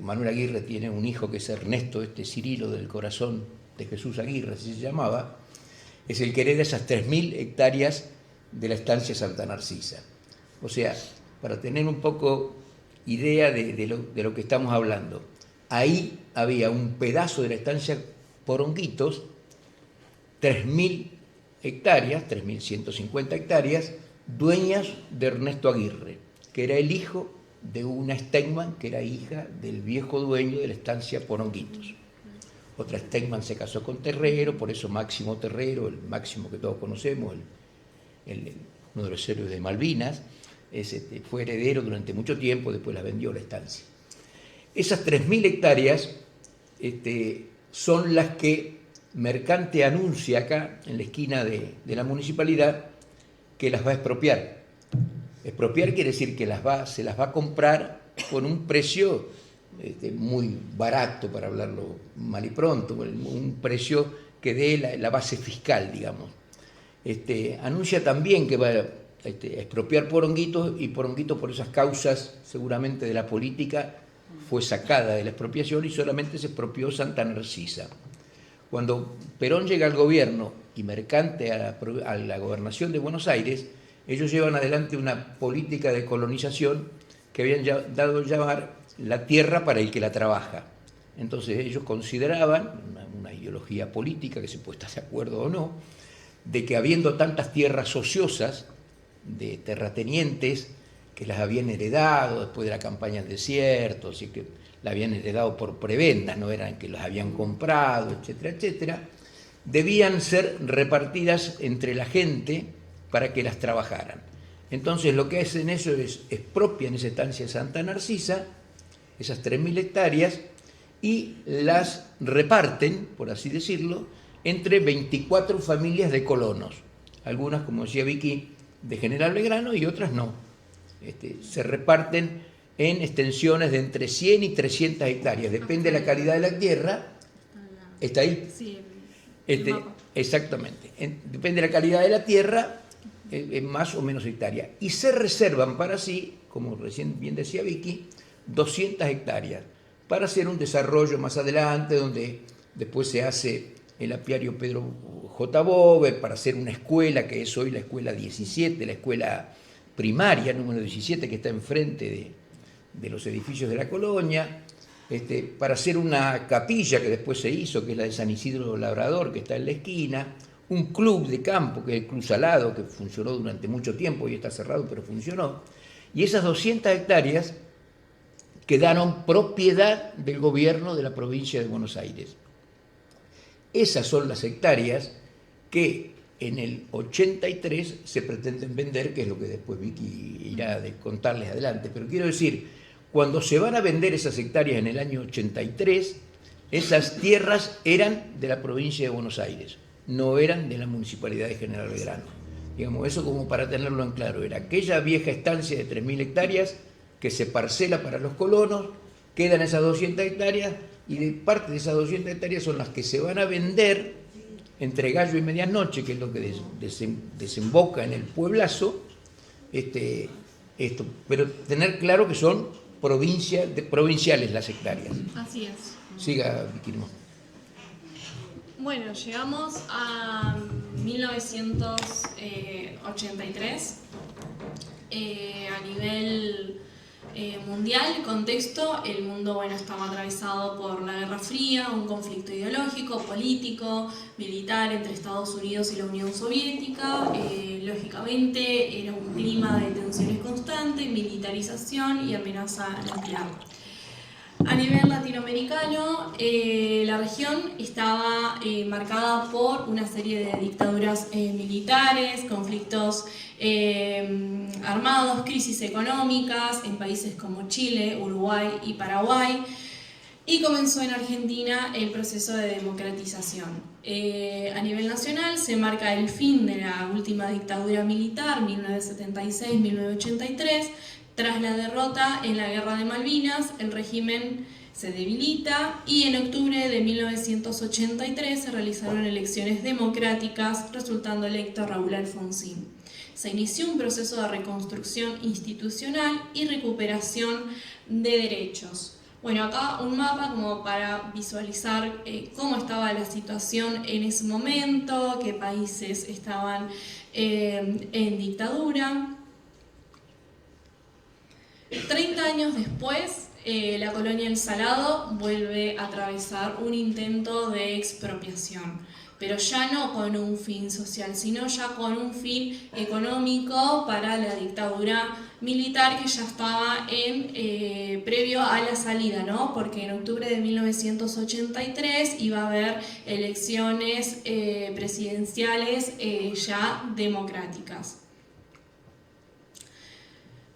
Manuel Aguirre tiene un hijo que es Ernesto, Cirilo del Corazón de Jesús Aguirre, así se llamaba, es el que hereda esas 3.000 hectáreas de la estancia Santa Narcisa. O sea, para tener un poco idea de lo que estamos hablando, ahí había un pedazo de la estancia Poronguitos, 3.000 hectáreas, 3.150 hectáreas, dueñas de Ernesto Aguirre, que era el hijo de una Stegman que era hija del viejo dueño de la estancia Poronguitos. Otra Stegman se casó con Terrero, por eso Máximo Terrero, el Máximo que todos conocemos, uno de los héroes de Malvinas, fue heredero durante mucho tiempo, después la vendió la estancia. Esas 3.000 hectáreas son las que Mercante anuncia acá, en la esquina de la municipalidad, que las va a expropiar. Expropiar quiere decir que se las va a comprar con un precio muy barato, para hablarlo mal y pronto, un precio que dé la base fiscal, digamos. Anuncia también que va a expropiar Poronguitos, y Poronguitos, por esas causas seguramente de la política, fue sacada de la expropiación y solamente se expropió Santa Narcisa. Cuando Perón llega al gobierno y Mercante a la gobernación de Buenos Aires, ellos llevan adelante una política de colonización que habían dado a llamar la tierra para el que la trabaja. Entonces ellos consideraban, una ideología política, que se puede estar de acuerdo o no, de que habiendo tantas tierras ociosas de terratenientes que las habían heredado después de la campaña del desierto, así que la habían heredado por prebendas, no eran que las habían comprado, etcétera, etcétera, debían ser repartidas entre la gente para que las trabajaran. Entonces lo que hacen eso es expropian esa estancia de Santa Narcisa, esas 3.000 hectáreas, y las reparten, por así decirlo, entre 24 familias de colonos. Algunas, como decía Vicky, de General Belgrano y otras no. Se reparten en extensiones de entre 100 y 300 hectáreas. Depende de la calidad de la tierra. ¿Está ahí? Sí. Exactamente. Depende de la calidad de la tierra, más o menos hectáreas. Y se reservan para sí, como recién bien decía Vicky, 200 hectáreas para hacer un desarrollo más adelante, donde después se hace el apiario Pedro J. Bober, para hacer una escuela, que es hoy la escuela 17, la escuela primaria número 17, que está enfrente de los edificios de la colonia, para hacer una capilla que después se hizo, que es la de San Isidro Labrador, que está en la esquina, un club de campo, que es el Club Salado, que funcionó durante mucho tiempo y está cerrado, pero funcionó, y esas 200 hectáreas quedaron propiedad del gobierno de la provincia de Buenos Aires. Esas son las hectáreas que en el 83 se pretenden vender, que es lo que después Vicky irá a contarles adelante. Pero quiero decir, cuando se van a vender esas hectáreas en el año 83, esas tierras eran de la provincia de Buenos Aires, no eran de la municipalidad de General Belgrano. Digamos, eso como para tenerlo en claro, era aquella vieja estancia de 3.000 hectáreas que se parcela para los colonos, quedan esas 200 hectáreas, y de parte de esas 200 hectáreas son las que se van a vender entre Gallo y Medianoche, que es lo que desemboca en el Pueblazo, pero tener claro que son provinciales las hectáreas. Así es. Siga, Vicky. Bueno, llegamos a 1983. A nivel mundial, contexto, el mundo estaba atravesado por la Guerra Fría, un conflicto ideológico, político, militar entre Estados Unidos y la Unión Soviética. Lógicamente era un clima de tensiones constantes, militarización y amenaza nuclear. A nivel latinoamericano, la región estaba marcada por una serie de dictaduras militares, conflictos armados, crisis económicas en países como Chile, Uruguay y Paraguay, y comenzó en Argentina el proceso de democratización. A nivel nacional se marca el fin de la última dictadura militar, 1976-1983. Tras la derrota en la Guerra de Malvinas, el régimen se debilita y en octubre de 1983 se realizaron elecciones democráticas, resultando electo Raúl Alfonsín. Se inició un proceso de reconstrucción institucional y recuperación de derechos. Bueno, acá un mapa como para visualizar cómo estaba la situación en ese momento, qué países estaban en dictadura. 30 años después, la colonia El Salado vuelve a atravesar un intento de expropiación, pero ya no con un fin social, sino ya con un fin económico para la dictadura militar que ya estaba previo a la salida, ¿no? Porque en octubre de 1983 iba a haber elecciones presidenciales ya democráticas.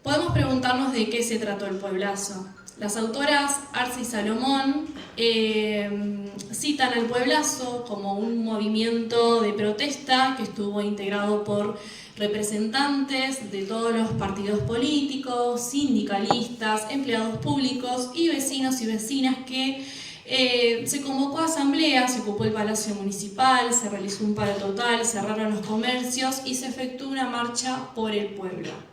Podemos preguntarnos de qué se trató el Pueblazo. Las autoras Arce y Salomón citan al Pueblazo como un movimiento de protesta que estuvo integrado por representantes de todos los partidos políticos, sindicalistas, empleados públicos y vecinos y vecinas que se convocó a asamblea, se ocupó el Palacio Municipal, se realizó un paro total, cerraron los comercios y se efectuó una marcha por el pueblo.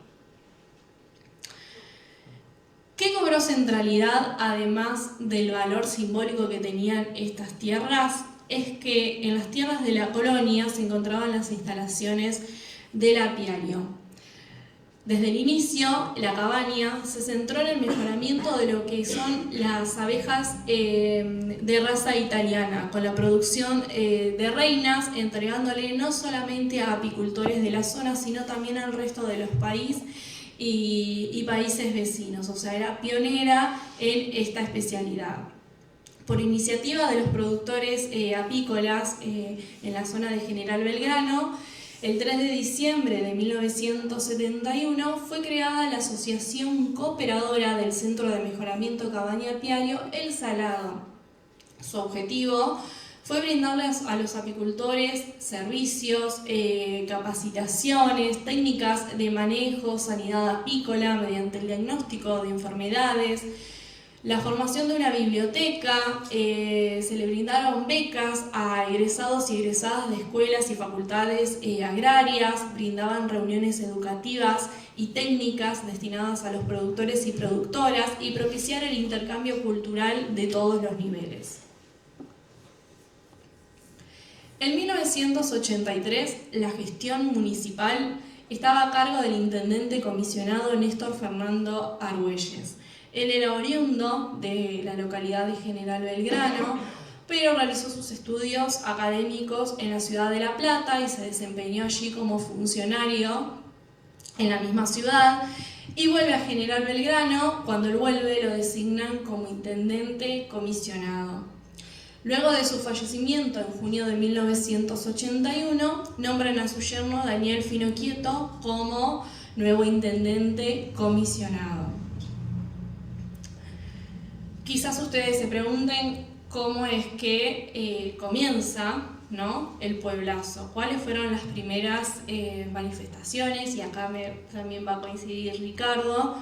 ¿Qué cobró centralidad además del valor simbólico que tenían estas tierras? es que en las tierras de la colonia se encontraban las instalaciones del apiario. Desde el inicio, la cabaña se centró en el mejoramiento de lo que son las abejas de raza italiana, con la producción de reinas, entregándole no solamente a apicultores de la zona, sino también al resto de los países y países vecinos. O sea, era pionera en esta especialidad. Por iniciativa de los productores apícolas en la zona de General Belgrano, el 3 de diciembre de 1971 fue creada la Asociación Cooperadora del Centro de Mejoramiento Cabaña Apiario El Salado. Su objetivo fue brindarles a los apicultores servicios, capacitaciones, técnicas de manejo, sanidad apícola mediante el diagnóstico de enfermedades, la formación de una biblioteca, se le brindaron becas a egresados y egresadas de escuelas y facultades agrarias, brindaban reuniones educativas y técnicas destinadas a los productores y productoras y propiciar el intercambio cultural de todos los niveles. En 1983, la gestión municipal estaba a cargo del intendente comisionado Néstor Fernando Argüelles. Él era oriundo de la localidad de General Belgrano, pero realizó sus estudios académicos en la ciudad de La Plata y se desempeñó allí como funcionario en la misma ciudad y vuelve a General Belgrano. Cuando él vuelve lo designan como intendente comisionado. Luego de su fallecimiento en junio de 1981, nombran a su yerno Daniel Finoquieto como nuevo intendente comisionado. Quizás ustedes se pregunten cómo es que comienza, ¿no?, el pueblazo. ¿Cuáles fueron las primeras manifestaciones? Y acá también va a coincidir Ricardo.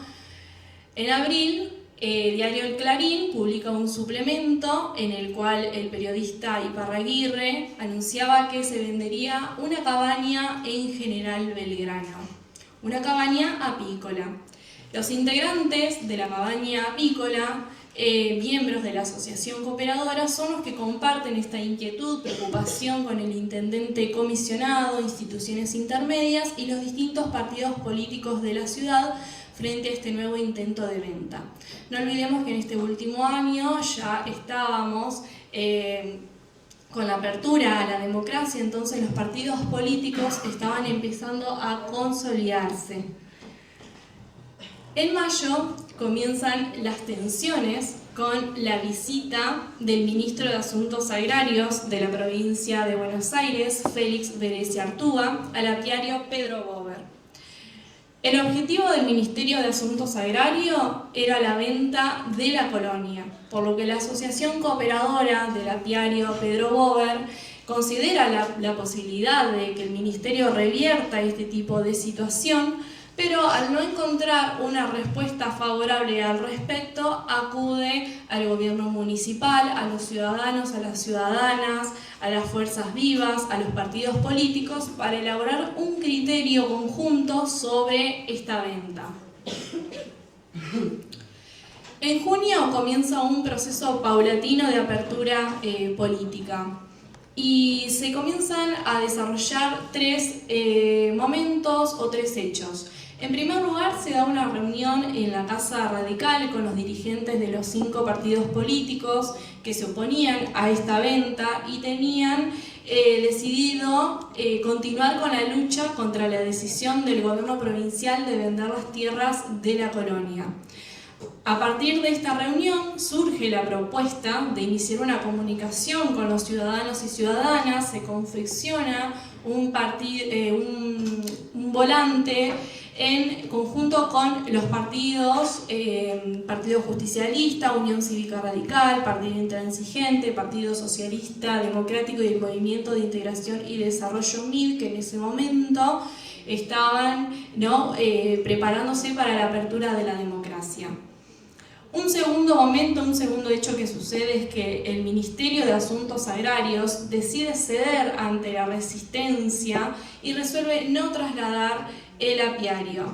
En abril, diario El Clarín publica un suplemento en el cual el periodista Iparraguirre anunciaba que se vendería una cabaña en General Belgrano, una cabaña apícola. Los integrantes de la cabaña apícola, miembros de la asociación cooperadora, son los que comparten esta inquietud, preocupación con el intendente comisionado, instituciones intermedias y los distintos partidos políticos de la ciudad frente a este nuevo intento de venta. No olvidemos que en este último año ya estábamos con la apertura a la democracia, entonces los partidos políticos estaban empezando a consolidarse. En mayo comienzan las tensiones con la visita del ministro de Asuntos Agrarios de la provincia de Buenos Aires, Félix Berecia Artúa, al apiario Pedro Bober. El objetivo del Ministerio de Asuntos Agrarios era la venta de la colonia, por lo que la Asociación Cooperadora del apiario Pedro Bober considera la posibilidad de que el Ministerio revierta este tipo de situación, pero al no encontrar una respuesta favorable al respecto, acude al gobierno municipal, a los ciudadanos, a las ciudadanas, a las fuerzas vivas, a los partidos políticos, para elaborar un criterio conjunto sobre esta venta. En junio comienza un proceso paulatino de apertura política y se comienzan a desarrollar tres momentos o tres hechos. En primer lugar, se da una reunión en la Casa Radical con los dirigentes de los 5 partidos políticos que se oponían a esta venta y tenían decidido continuar con la lucha contra la decisión del gobierno provincial de vender las tierras de la colonia. A partir de esta reunión surge la propuesta de iniciar una comunicación con los ciudadanos y ciudadanas, se confecciona un volante en conjunto con los partidos, Partido Justicialista, Unión Cívica Radical, Partido Intransigente, Partido Socialista Democrático y el Movimiento de Integración y Desarrollo MID, que en ese momento estaban preparándose para la apertura de la democracia. Un segundo momento, un segundo hecho que sucede es que el Ministerio de Asuntos Agrarios decide ceder ante la resistencia y resuelve no trasladar el apiario.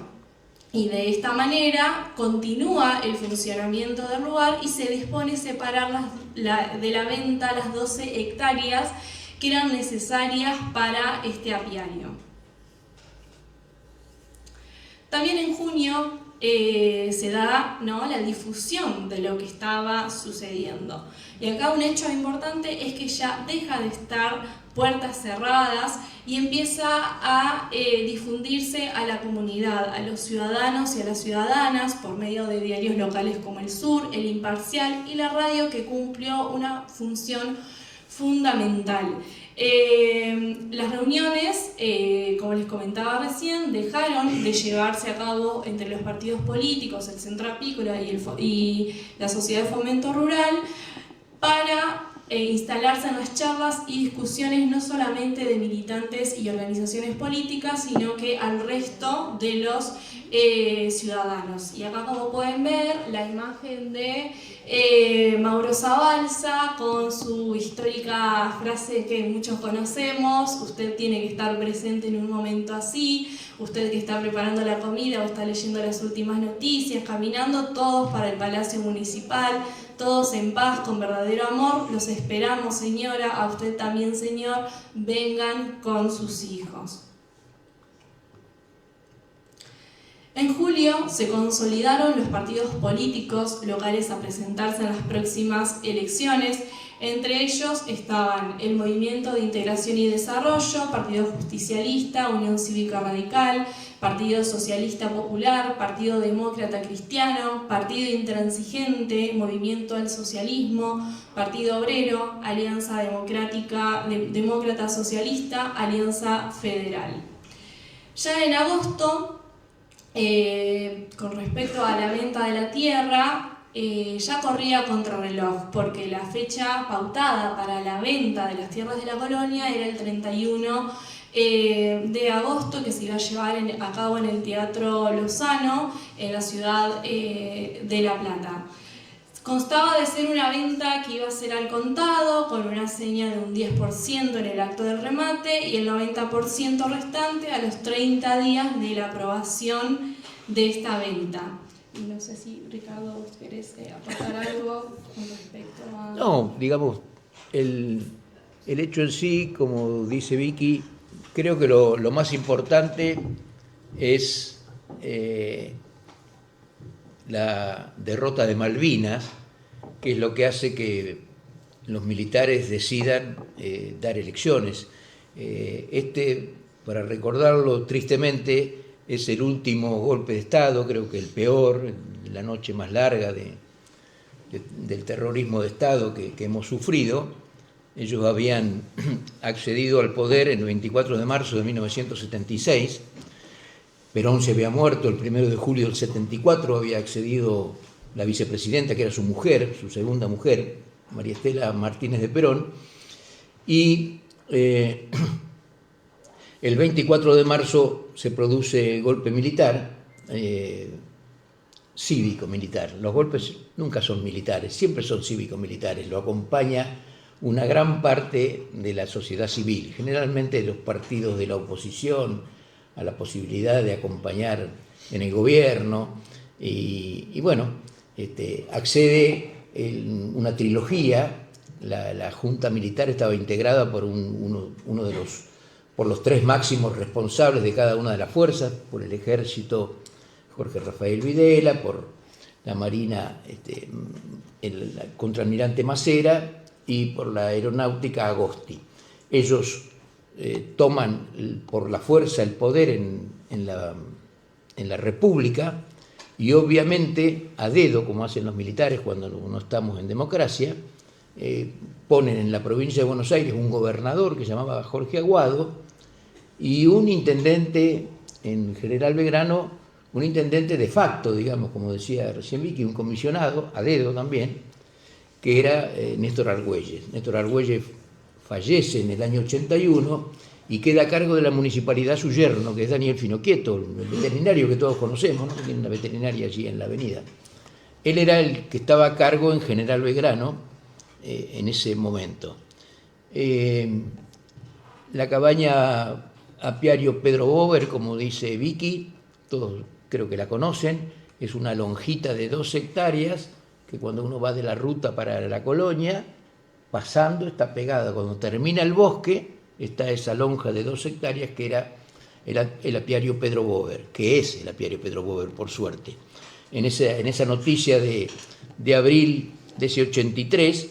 Y de esta manera continúa el funcionamiento del lugar y se dispone separar de la venta las 12 hectáreas que eran necesarias para este apiario. También en junio se da, ¿no?, la difusión de lo que estaba sucediendo. Y acá un hecho importante es que ya deja de estar puertas cerradas y empieza a difundirse a la comunidad, a los ciudadanos y a las ciudadanas por medio de diarios locales como El Sur, El Imparcial y la radio, que cumplió una función fundamental. Las reuniones, como les comentaba recién, dejaron de llevarse a cabo entre los partidos políticos, el Centro Apícola y la Sociedad de Fomento Rural, para instalarse en las charlas y discusiones no solamente de militantes y organizaciones políticas, sino que al resto de los ciudadanos. Y acá, como pueden ver, la imagen de Mauro Zabalza con su histórica frase que muchos conocemos: usted tiene que estar presente en un momento así, usted que está preparando la comida o está leyendo las últimas noticias, caminando todos para el Palacio Municipal, todos en paz, con verdadero amor. Los esperamos, señora, a usted también, señor, vengan con sus hijos. En julio se consolidaron los partidos políticos locales a presentarse en las próximas elecciones. Entre ellos estaban el Movimiento de Integración y Desarrollo, Partido Justicialista, Unión Cívica Radical, Partido Socialista Popular, Partido Demócrata Cristiano, Partido Intransigente, Movimiento al Socialismo, Partido Obrero, Alianza Demócrata Socialista, Alianza Federal. Ya en agosto, con respecto a la venta de la tierra, ya corría contrarreloj, porque la fecha pautada para la venta de las tierras de la colonia era el 31 de agosto, que se iba a llevar a cabo en el Teatro Lozano, en la ciudad de La Plata. Constaba de ser una venta que iba a ser al contado, con una seña de un 10% en el acto del remate y el 90% restante a los 30 días de la aprobación de esta venta. No sé si, Ricardo, vos querés aportar algo con respecto a... No, digamos, el hecho en sí, como dice Vicky, creo que lo más importante es la derrota de Malvinas, que es lo que hace que los militares decidan dar elecciones. Para recordarlo tristemente, es el último golpe de Estado, creo que el peor, la noche más larga del terrorismo de Estado que hemos sufrido. Ellos habían accedido al poder el 24 de marzo de 1976, Perón se había muerto el 1 de julio del 74, había accedido la vicepresidenta, que era su mujer, su segunda mujer, María Estela Martínez de Perón, y el 24 de marzo se produce golpe militar, cívico-militar. Los golpes nunca son militares, siempre son cívico-militares, lo acompaña una gran parte de la sociedad civil, generalmente los partidos de la oposición, a la posibilidad de acompañar en el gobierno, y bueno, accede una trilogía. La Junta Militar estaba integrada por por los tres máximos responsables de cada una de las fuerzas: por el Ejército, Jorge Rafael Videla; por la Marina, el contraalmirante Macera; y por la Aeronáutica, Agosti. Ellos toman por la fuerza el poder en la República, y obviamente a dedo, como hacen los militares cuando no estamos en democracia, ponen en la provincia de Buenos Aires un gobernador que se llamaba Jorge Aguado y un intendente en General Belgrano, un intendente de facto, digamos, como decía recién Vicky, un comisionado, a dedo también, que era Néstor Argüelles. Néstor Argüelles fallece en el año 81 y queda a cargo de la municipalidad su yerno, que es Daniel Finocchieto, el veterinario que todos conocemos, ¿no? Que tiene una veterinaria allí en la avenida. Él era el que estaba a cargo en General Belgrano en ese momento. La cabaña apiario Pedro Bober, como dice Vicky, todos creo que la conocen, es una lonjita de 2 hectáreas que cuando uno va de la ruta para la colonia, pasando está pegada, cuando termina el bosque, está esa lonja de 2 hectáreas que era el apiario Pedro Bober, que es el apiario Pedro Bober, por suerte. En esa noticia de abril de ese 83,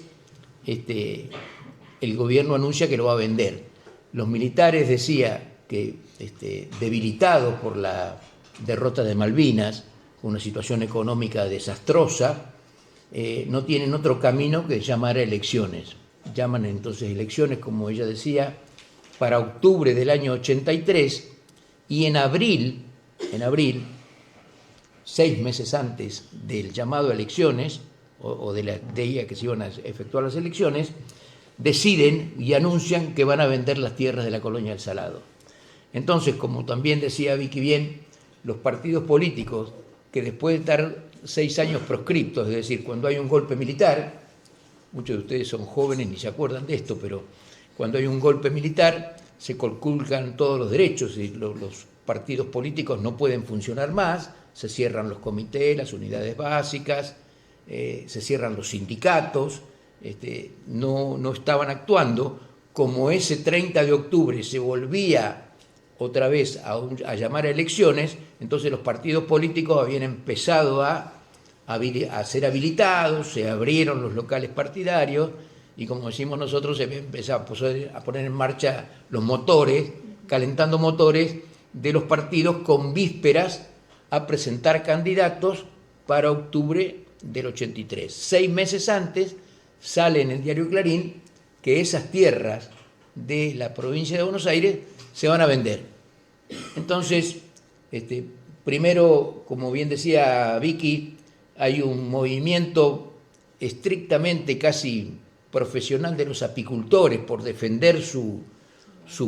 el gobierno anuncia que lo va a vender. Los militares, decía, que debilitados por la derrota de Malvinas, con una situación económica desastrosa, no tienen otro camino que llamar a elecciones. Llaman entonces elecciones, como ella decía, para octubre del año 83, y en abril, 6 meses antes del llamado a elecciones, o de día que se iban a efectuar las elecciones, deciden y anuncian que van a vender las tierras de la colonia del Salado. Entonces, como también decía Vicky bien, los partidos políticos que después de estar 6 años proscriptos, es decir, cuando hay un golpe militar, muchos de ustedes son jóvenes ni se acuerdan de esto, pero cuando hay un golpe militar se conculcan todos los derechos y los partidos políticos no pueden funcionar más, se cierran los comités, las unidades básicas, se cierran los sindicatos, no estaban actuando. Como ese 30 de octubre se volvía otra vez a llamar a elecciones, entonces los partidos políticos habían empezado a ser habilitados, se abrieron los locales partidarios y, como decimos nosotros, se empezó a poner en marcha los motores, calentando motores de los partidos con vísperas a presentar candidatos para octubre del 83. 6 meses antes sale en el diario Clarín que esas tierras de la provincia de Buenos Aires se van a vender. Entonces, primero, como bien decía Vicky, hay un movimiento estrictamente casi profesional de los apicultores por defender su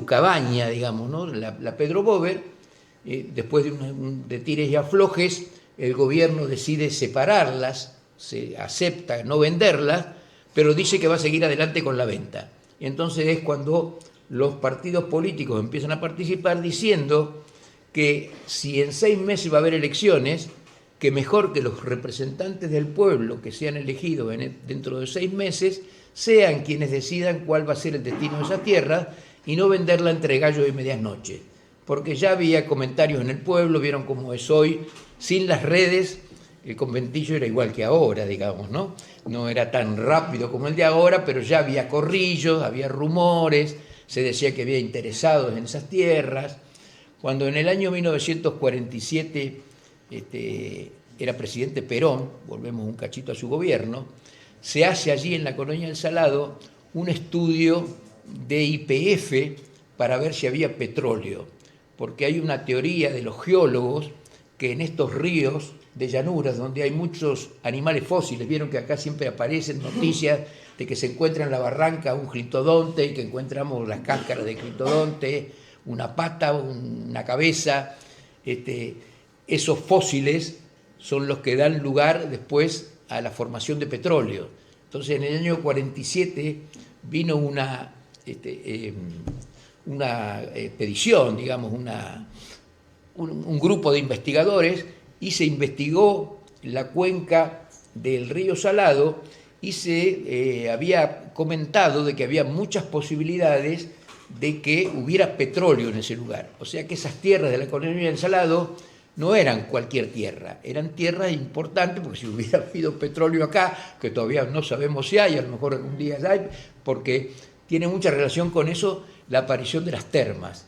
cabaña, digamos, ¿no? La Pedro Bober. Después de tires y aflojes, el gobierno decide separarlas, se acepta no venderlas, pero dice que va a seguir adelante con la venta. Entonces es cuando los partidos políticos empiezan a participar diciendo que si en 6 meses va a haber elecciones, que mejor que los representantes del pueblo que sean elegidos dentro de 6 meses sean quienes decidan cuál va a ser el destino de esa tierra y no venderla entre gallo y medias noches. Porque ya había comentarios en el pueblo, vieron cómo es hoy, sin las redes, el conventillo era igual que ahora, digamos, ¿no? No era tan rápido como el de ahora, pero ya había corrillos, había rumores, se decía que había interesados en esas tierras. Cuando en el año 1947 era presidente Perón, volvemos un cachito a su gobierno, se hace allí en la colonia del Salado un estudio de YPF para ver si había petróleo, porque hay una teoría de los geólogos que en estos ríos de llanuras donde hay muchos animales fósiles, vieron que acá siempre aparecen noticias de que se encuentra en la barranca un clitodonte y que encontramos las cáscaras de clitodonte, una pata, una cabeza, esos fósiles son los que dan lugar después a la formación de petróleo. Entonces en el año 47 vino una expedición, digamos, un grupo de investigadores y se investigó la cuenca del río Salado y se había comentado de que había muchas posibilidades de que hubiera petróleo en ese lugar. O sea que esas tierras de la colonia del Salado no eran cualquier tierra, eran tierras importantes, porque si hubiera habido petróleo acá, que todavía no sabemos si hay, a lo mejor algún día hay, porque tiene mucha relación con eso la aparición de las termas.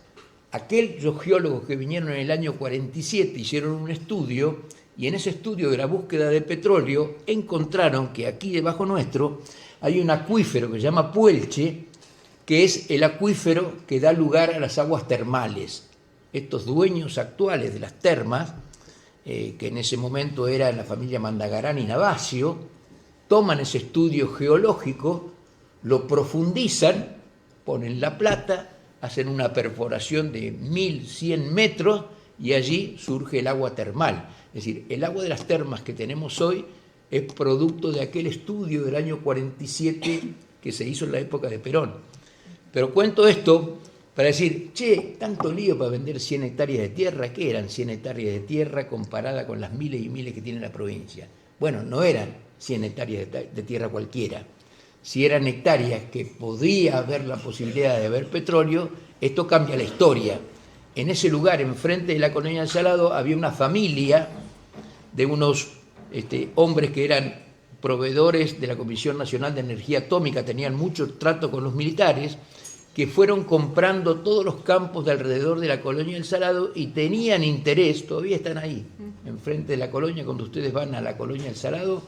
Aquellos geólogos que vinieron en el año 47 hicieron un estudio, y en ese estudio de la búsqueda de petróleo encontraron que aquí debajo nuestro hay un acuífero que se llama Puelche, que es el acuífero que da lugar a las aguas termales. Estos dueños actuales de las termas, que en ese momento era la familia Mandagarán y Navacio, toman ese estudio geológico, lo profundizan, ponen la plata, hacen una perforación de 1100 metros y allí surge el agua termal. Es decir, el agua de las termas que tenemos hoy es producto de aquel estudio del año 47 que se hizo en la época de Perón. Pero cuento esto para decir, che, tanto lío para vender 100 hectáreas de tierra. ¿Qué eran 100 hectáreas de tierra comparada con las miles y miles que tiene la provincia? Bueno, no eran 100 hectáreas de tierra cualquiera. Si eran hectáreas que podía haber la posibilidad de haber petróleo, esto cambia la historia. En ese lugar, enfrente de la colonia del Salado, había una familia de unos hombres que eran proveedores de la Comisión Nacional de Energía Atómica, tenían mucho trato con los militares, que fueron comprando todos los campos de alrededor de la colonia del Salado y tenían interés, todavía están ahí, enfrente de la colonia, cuando ustedes van a la colonia del Salado,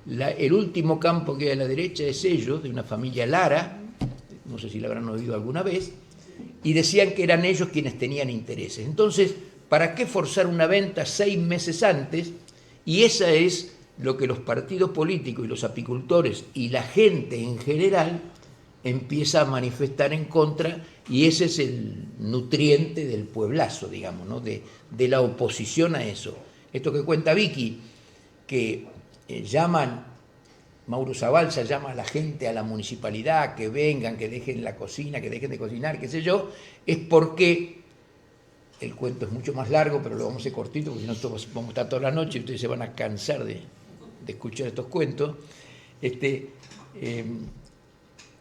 el último campo que hay a la derecha es ellos, de una familia Lara, no sé si la habrán oído alguna vez, y decían que eran ellos quienes tenían intereses. Entonces, ¿para qué forzar una venta 6 meses antes? Y esa es lo que los partidos políticos y los apicultores y la gente en general empieza a manifestar en contra, y ese es el nutriente del pueblazo, digamos, ¿no? de la oposición a eso. Esto que cuenta Vicky, que Mauro Zabalza llama a la gente, a la municipalidad, que vengan, que dejen la cocina, que dejen de cocinar, qué sé yo, es porque, el cuento es mucho más largo, pero lo vamos a hacer cortito, porque si no vamos a estar toda la noche y ustedes se van a cansar de escuchar estos cuentos.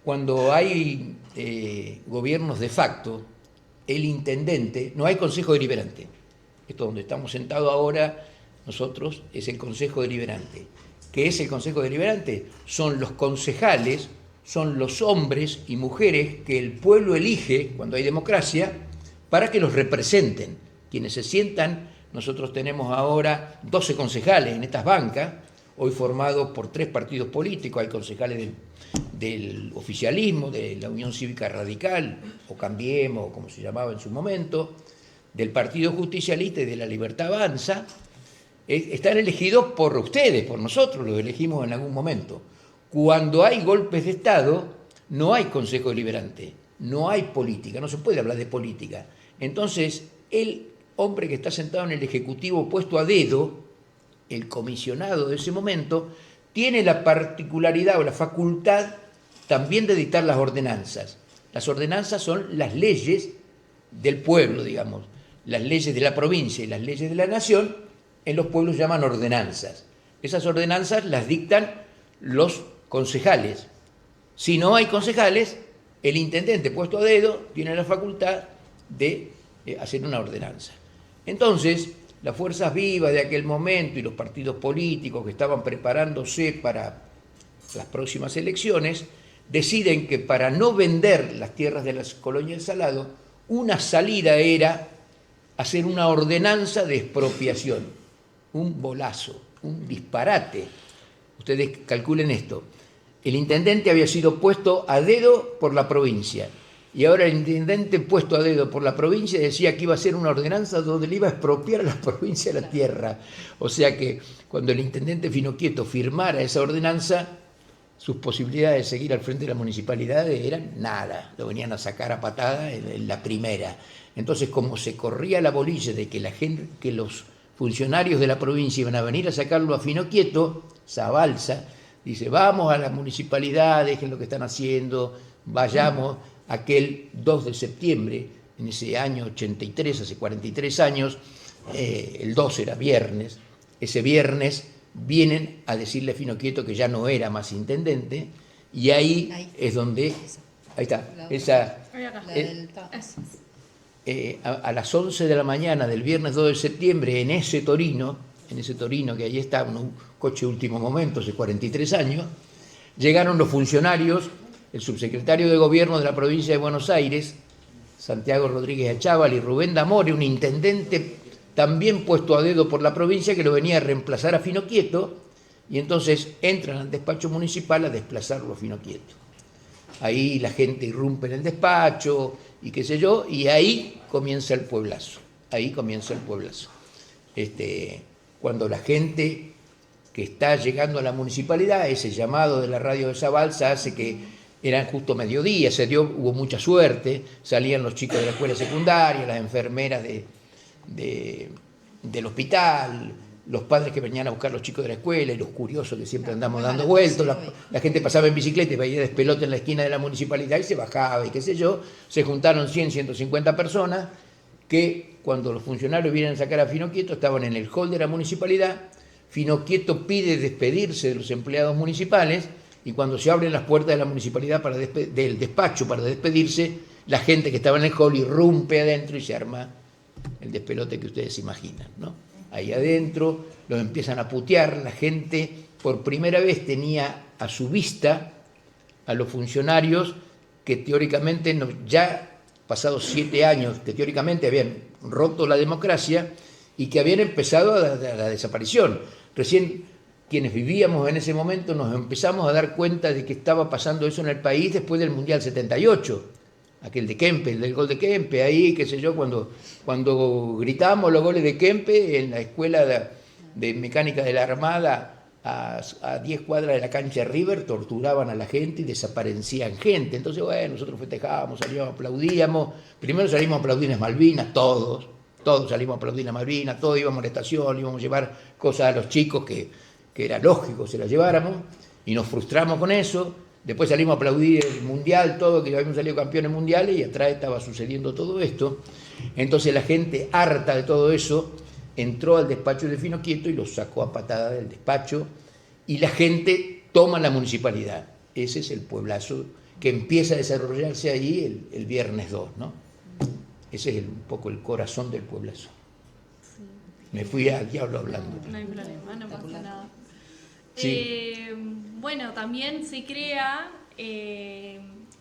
Cuando hay gobiernos de facto, el intendente, no hay consejo deliberante. Esto donde estamos sentados ahora, nosotros, es el consejo deliberante. ¿Qué es el consejo deliberante? Son los concejales, son los hombres y mujeres que el pueblo elige, cuando hay democracia, para que los representen. Quienes se sientan, nosotros tenemos ahora 12 concejales en estas bancas, hoy formados por 3 partidos políticos, hay concejales del oficialismo, de la Unión Cívica Radical, o Cambiemos, o como se llamaba en su momento, del Partido Justicialista y de la Libertad Avanza. Están elegidos por ustedes, por nosotros, los elegimos en algún momento. Cuando hay golpes de Estado, no hay consejo deliberante, no hay política, no se puede hablar de política. Entonces, el hombre que está sentado en el Ejecutivo puesto a dedo, el comisionado de ese momento, tiene la particularidad o la facultad también de dictar las ordenanzas. Las ordenanzas son las leyes del pueblo, digamos, las leyes de la provincia y las leyes de la nación. En los pueblos llaman ordenanzas. Esas ordenanzas las dictan los concejales. Si no hay concejales, el intendente puesto a dedo tiene la facultad de hacer una ordenanza. Entonces, las fuerzas vivas de aquel momento y los partidos políticos que estaban preparándose para las próximas elecciones deciden que para no vender las tierras de las colonias del Salado, una salida era hacer una ordenanza de expropiación. Un bolazo, un disparate. Ustedes calculen esto. El intendente había sido puesto a dedo por la provincia, y ahora el intendente puesto a dedo por la provincia decía que iba a hacer una ordenanza donde le iba a expropiar a la provincia la tierra. O sea que cuando el intendente Finocchieto firmara esa ordenanza, sus posibilidades de seguir al frente de la municipalidad eran nada, lo venían a sacar a patada en la primera. Entonces, como se corría la bolilla de que la gente, que los funcionarios de la provincia iban a venir a sacarlo a Finocchieto, Zabalza dice, vamos a la municipalidad, dejen lo que están haciendo, vayamos. Aquel 2 de septiembre, en ese año 83, hace 43 años, el 2 era viernes, ese viernes vienen a decirle a Finocchieto que ya no era más intendente, y ahí es donde, ahí está, a las 11 de la mañana del viernes 2 de septiembre, en ese Torino que ahí está, un coche de último momento, hace 43 años, llegaron los funcionarios, el subsecretario de Gobierno de la provincia de Buenos Aires, Santiago Rodríguez Achával, y Rubén D'Amore, un intendente también puesto a dedo por la provincia que lo venía a reemplazar a Finocchieto, y entonces entran al despacho municipal a desplazarlo a Finocchieto. Ahí la gente irrumpe en el despacho y qué sé yo, y ahí comienza el pueblazo. Cuando la gente que está llegando a la municipalidad, ese llamado de la radio de Zabalza hace que eran justo mediodía, hubo mucha suerte, salían los chicos de la escuela secundaria, las enfermeras del hospital, los padres que venían a buscar a los chicos de la escuela y los curiosos que siempre andamos dando vueltas, la gente pasaba en bicicleta y veía despelote en la esquina de la municipalidad y se bajaba y qué sé yo, se juntaron 100, 150 personas que cuando los funcionarios vienen a sacar a Fino Quieto estaban en el hall de la municipalidad. Fino Quieto pide despedirse de los empleados municipales y cuando se abren las puertas de la municipalidad del despacho para despedirse, la gente que estaba en el hall irrumpe adentro y se arma el despelote que ustedes imaginan, ¿no? Ahí adentro los empiezan a putear, la gente por primera vez tenía a su vista a los funcionarios que teóricamente, ya pasados 7 años, que teóricamente habían roto la democracia y que habían empezado a la desaparición. Recién quienes vivíamos en ese momento nos empezamos a dar cuenta de que estaba pasando eso en el país después del Mundial 78. Aquel de Kempe, el del gol de Kempe, ahí, qué sé yo, cuando gritábamos los goles de Kempe en la escuela de mecánica de la Armada, a 10 cuadras de la cancha River, torturaban a la gente y desaparecían gente. Entonces, bueno, nosotros festejábamos, salíamos, aplaudíamos. Primero salimos a aplaudir en Malvinas, todos salimos a aplaudir en Malvinas, todos íbamos a la estación, íbamos a llevar cosas a los chicos que era lógico se las lleváramos, y nos frustramos con eso. Después salimos a aplaudir el Mundial, todo, que habíamos salido campeones mundiales, y atrás estaba sucediendo todo esto. Entonces la gente, harta de todo eso, entró al despacho de Fino Quieto y lo sacó a patada del despacho, y la gente toma la municipalidad. Ese es el pueblazo que empieza a desarrollarse ahí el viernes 2, ¿no? Ese es un poco el corazón del pueblazo. Sí. Me fui al diablo hablando. No hay problema, no pasa nada. Sí. Bueno, también se crea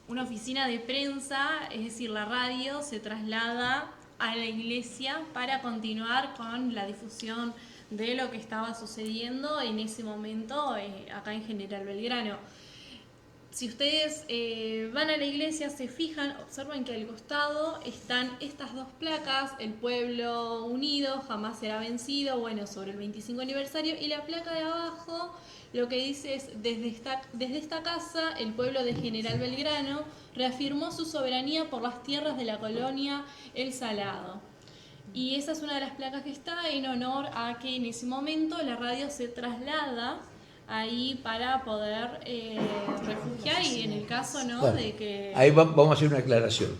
una oficina de prensa, es decir, la radio se traslada a la iglesia para continuar con la difusión de lo que estaba sucediendo en ese momento acá en General Belgrano. Si ustedes van a la iglesia, se fijan, observan que al costado están estas dos placas: el pueblo unido, jamás será vencido, bueno, sobre el 25 aniversario, y la placa de abajo lo que dice es: desde esta casa, el pueblo de General Belgrano reafirmó su soberanía por las tierras de la colonia El Salado. Y esa es una de las placas que está en honor a que en ese momento la radio se traslada ahí para poder refugiar, y en el caso, ¿no?, bueno, de que... Ahí vamos a hacer una aclaración,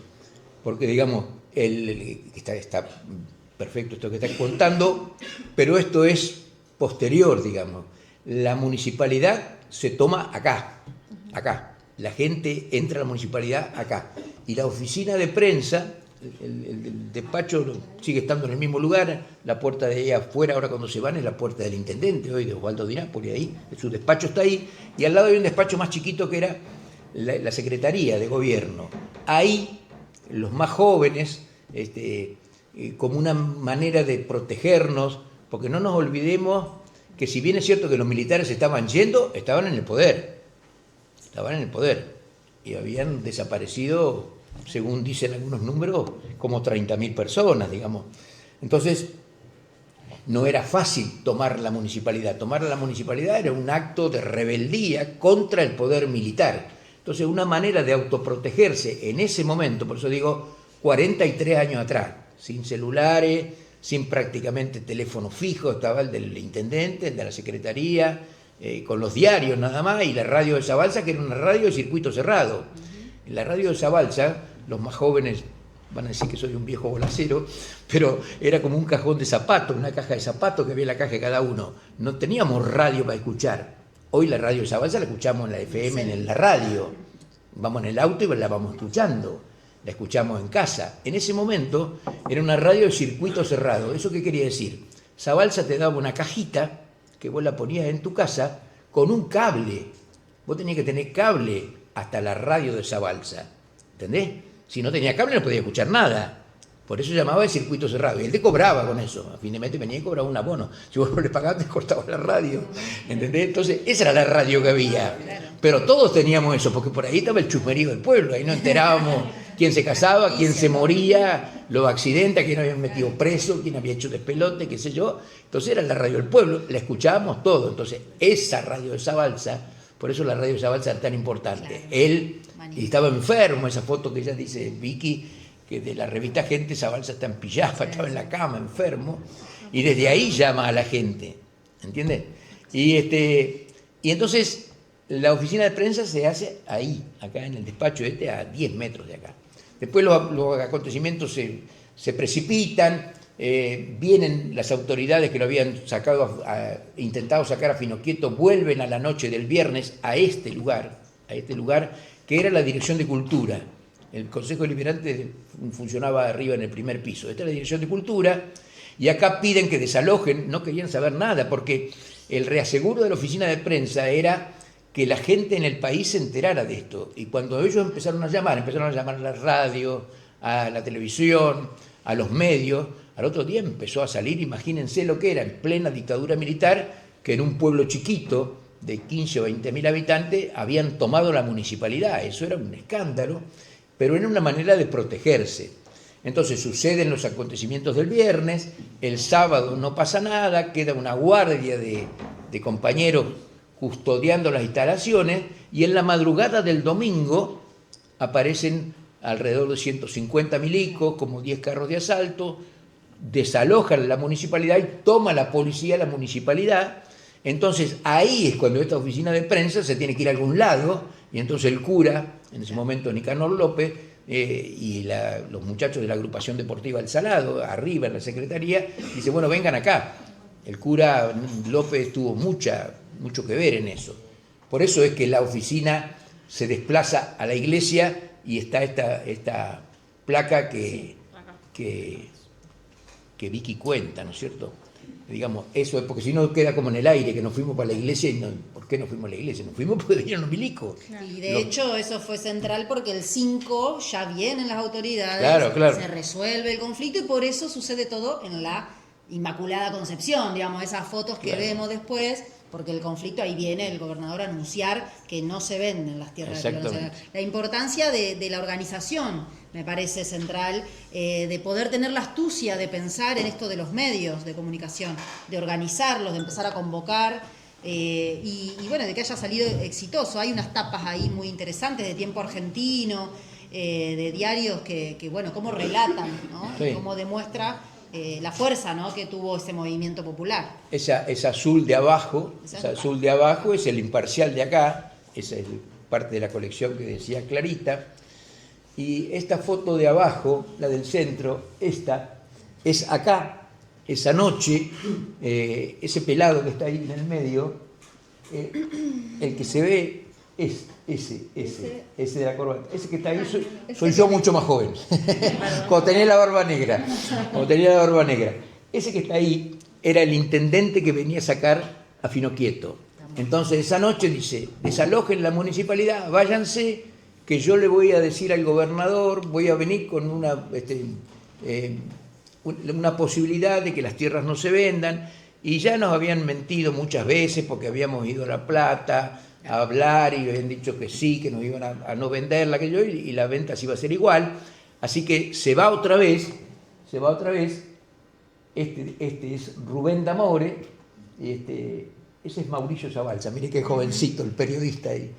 porque digamos, está perfecto esto que estás contando, pero esto es posterior, digamos. La municipalidad se toma acá, la gente entra a la municipalidad acá, y la oficina de prensa, el despacho sigue estando en el mismo lugar. La puerta de ahí afuera, ahora cuando se van, es la puerta del intendente hoy, de Osvaldo Di Napoli, ahí, su despacho está ahí, y al lado hay un despacho más chiquito que era la Secretaría de Gobierno. Ahí los más jóvenes, como una manera de protegernos, porque no nos olvidemos que si bien es cierto que los militares estaban yendo, estaban en el poder, y habían desaparecido, según dicen algunos números, como 30.000 personas, digamos. Entonces, no era fácil tomar la municipalidad. Tomar la municipalidad era un acto de rebeldía contra el poder militar. Entonces, una manera de autoprotegerse en ese momento, por eso digo, 43 años atrás, sin celulares, sin prácticamente teléfono fijo, estaba el del intendente, el de la secretaría, con los diarios nada más, y la radio de Zabalza, que era una radio de circuito cerrado. La radio de Zabalza, los más jóvenes van a decir que soy un viejo bolacero, pero era como un cajón de zapatos, una caja de zapatos que había en la caja de cada uno. No teníamos radio para escuchar. Hoy la radio de Zabalza la escuchamos en la FM, en la radio. Vamos en el auto y la vamos escuchando. La escuchamos en casa. En ese momento era una radio de circuito cerrado. ¿Eso qué quería decir? Zabalza te daba una cajita que vos la ponías en tu casa con un cable. Vos tenías que tener cable hasta la radio de Zabalza. ¿Entendés? Si no tenía cable no podía escuchar nada. Por eso llamaba el circuito cerrado. Y él te cobraba con eso. A fin de mes te venía y cobraba un abono. Si vos no le pagabas, te cortaba la radio. ¿Entendés? Entonces, esa era la radio que había. Pero todos teníamos eso, porque por ahí estaba el chusmerío del pueblo. Ahí nos enterábamos quién se casaba, quién se moría, los accidentes, quién había metido preso, quién había hecho despelote, qué sé yo. Entonces era la radio del pueblo. La escuchábamos todo. Entonces, esa radio de Zabalza, por eso la radio de Zabalza era tan importante. Él estaba enfermo, esa foto que ella dice, Vicky, que de la revista Gente, Zabalza está en pijama, estaba en la cama, enfermo. y desde ahí llama a la gente, ¿entiendes? Y entonces la oficina de prensa se hace ahí, acá en el despacho a 10 metros de acá. Después los acontecimientos se precipitan, vienen las autoridades que lo habían intentado sacar a Finoquieto, vuelven a la noche del viernes a este lugar que era la Dirección de Cultura. El Consejo Deliberante funcionaba arriba en el primer piso. Esta es la Dirección de Cultura, y acá piden que desalojen, no querían saber nada, porque el reaseguro de la oficina de prensa era que la gente en el país se enterara de esto. Y cuando ellos empezaron a llamar a la radio, a la televisión, a los medios, al otro día empezó a salir, imagínense lo que era, en plena dictadura militar, que en un pueblo chiquito de 15 o 20 mil habitantes habían tomado la municipalidad. Eso era un escándalo, pero era una manera de protegerse. Entonces suceden los acontecimientos del viernes, el sábado no pasa nada, queda una guardia de compañeros custodiando las instalaciones, y en la madrugada del domingo aparecen alrededor de 150 milicos, como 10 carros de asalto, desalojan la municipalidad y toma la policía la municipalidad. Entonces ahí es cuando esta oficina de prensa se tiene que ir a algún lado, y entonces el cura, en ese momento Nicanor López, y los muchachos de la agrupación deportiva El Salado, arriba en la secretaría, dice, bueno, vengan acá. El cura López tuvo mucho que ver en eso. Por eso es que la oficina se desplaza a la iglesia, y está esta placa que Vicky cuenta, ¿no es cierto? Digamos, eso es porque si no queda como en el aire, que nos fuimos para la iglesia. Y no, ¿por qué nos fuimos a la iglesia? Nos fuimos porque venían los milicos. Y de hecho eso fue central porque el 5 ya vienen las autoridades, claro. Se resuelve el conflicto, y por eso sucede todo en la Inmaculada Concepción, digamos, esas fotos que vemos después, porque el conflicto ahí viene el gobernador a anunciar que no se venden las tierras de Perón. O sea, la importancia de la organización me parece central, de poder tener la astucia de pensar en esto de los medios de comunicación, de organizarlos, de empezar a convocar, y bueno, de que haya salido exitoso. Hay unas tapas ahí muy interesantes de Tiempo Argentino, de diarios que bueno, cómo relatan, ¿no? Sí. Cómo demuestra la fuerza, ¿no?, que tuvo ese movimiento popular. Esa azul de abajo, es el Imparcial de acá, esa es parte de la colección que decía Clarita. Y esta foto de abajo, la del centro, esta es acá, esa noche, ese pelado que está ahí en el medio, el que se ve es ese de la corbata. Ese que está ahí soy yo mucho más joven, cuando tenía la barba negra. Ese que está ahí era el intendente que venía a sacar a Finoquieto. Entonces esa noche dice, desalojen la municipalidad, váyanse, que yo le voy a decir al gobernador, voy a venir con una posibilidad de que las tierras no se vendan. Y ya nos habían mentido muchas veces porque habíamos ido a La Plata a hablar y habían dicho que sí, que nos iban a no venderla, y la venta se iba a hacer igual. Así que se va otra vez. Este es Rubén D'Amore, y ese es Mauricio Zabalza, mire qué jovencito el periodista ahí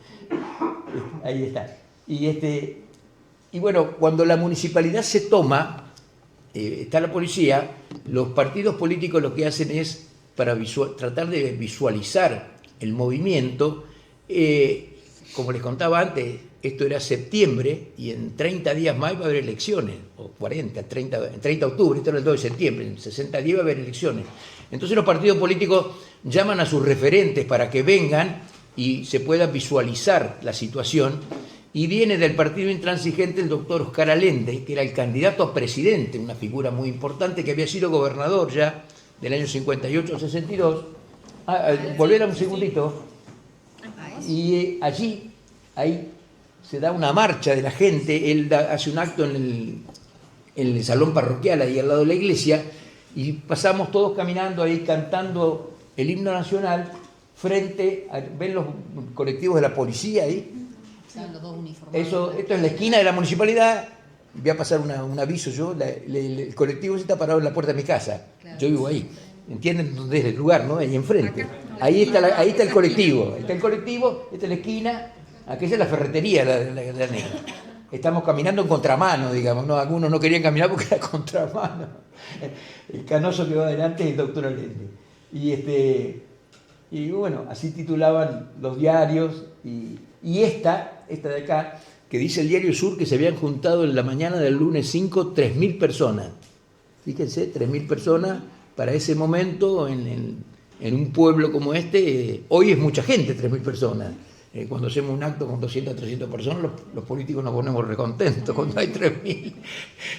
está. Y bueno, cuando la municipalidad se toma, está la policía, los partidos políticos lo que hacen es, para tratar de visualizar el movimiento, como les contaba antes, esto era septiembre, y en 30 días más va a haber elecciones, o 40, 30 de octubre, esto era el 2 de septiembre, en 60 días va a haber elecciones. Entonces los partidos políticos llaman a sus referentes para que vengan y se pueda visualizar la situación, y viene del partido intransigente el doctor Oscar Allende, que era el candidato a presidente, una figura muy importante, que había sido gobernador ya del año 58 al 62. Volver a un segundito. Y ahí se da una marcha de la gente, él hace un acto en el salón parroquial, ahí al lado de la iglesia, y pasamos todos caminando ahí cantando el himno nacional frente a, ven los colectivos de la policía ahí. Los dos uniformados. Esto es la esquina de la municipalidad. Voy a pasar un aviso yo, el colectivo está parado en la puerta de mi casa. Claro. Yo vivo ahí. ¿Entienden dónde es el lugar, no? Ahí enfrente. Ahí está el colectivo. Esta es la esquina, aquella es la ferretería, la negra. estamos caminando en contramano, digamos, ¿no? Algunos no querían caminar porque era contramano. El canoso que va adelante es el doctor Allende. Y bueno, así titulaban los diarios, y esta de acá, que dice el Diario Sur, que se habían juntado en la mañana del lunes 5 3.000 personas. Fíjense, 3.000 personas para ese momento en un pueblo como este. Hoy es mucha gente, 3.000 personas. Cuando hacemos un acto con 200, 300 personas, los políticos nos ponemos recontentos. Cuando hay 3.000,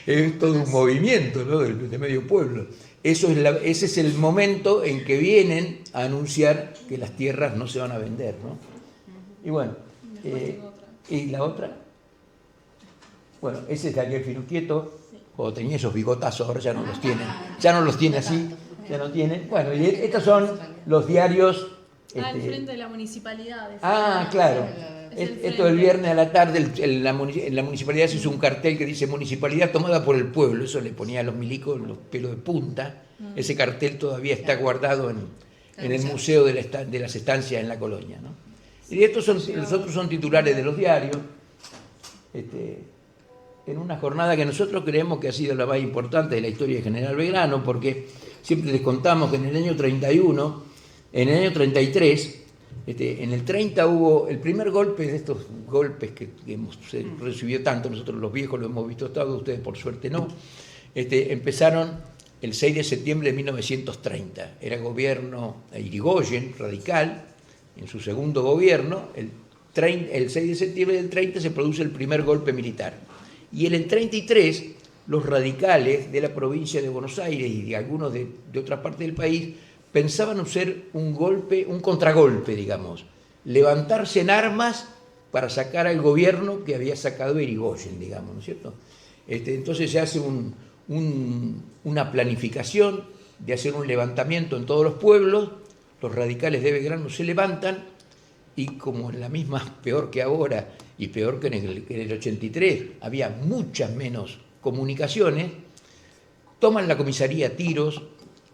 es todo un movimiento, ¿no? de medio pueblo. Ese es el momento en que vienen a anunciar que las tierras no se van a vender, ¿no? Y bueno, ¿y la otra? Bueno, ese es Daniel Finuquieto, cuando tenía esos bigotazos, ahora ya no los tiene. Ya no los tiene así, ya no tiene. Bueno, y estos son los diarios. Al frente de la municipalidad. Claro. Esto el viernes a la tarde en la municipalidad se hizo un cartel que dice Municipalidad tomada por el pueblo. Eso le ponía a los milicos los pelos de punta. Ese cartel todavía está guardado en el museo de las estancias en la colonia, ¿no? Y los otros son titulares de los diarios. En una jornada que nosotros creemos que ha sido la más importante de la historia de General Belgrano, porque siempre les contamos que en el año 31, en el año 33, en el 30 hubo el primer golpe de estos golpes que hemos recibido tanto, nosotros los viejos lo hemos visto todos, ustedes por suerte no. Empezaron el 6 de septiembre de 1930, era gobierno Irigoyen, radical, en su segundo gobierno, el 6 de septiembre del 30 se produce el primer golpe militar. Y en el 33, los radicales de la provincia de Buenos Aires y de algunos de otras partes del país pensaban hacer un contragolpe, digamos, levantarse en armas para sacar al gobierno que había sacado Irigoyen, digamos, ¿no es cierto? Entonces se hace una planificación de hacer un levantamiento en todos los pueblos, los radicales de Belgrano se levantan, y como en la misma, peor que ahora, y peor que en el 83, había muchas menos comunicaciones, toman la comisaría a tiros,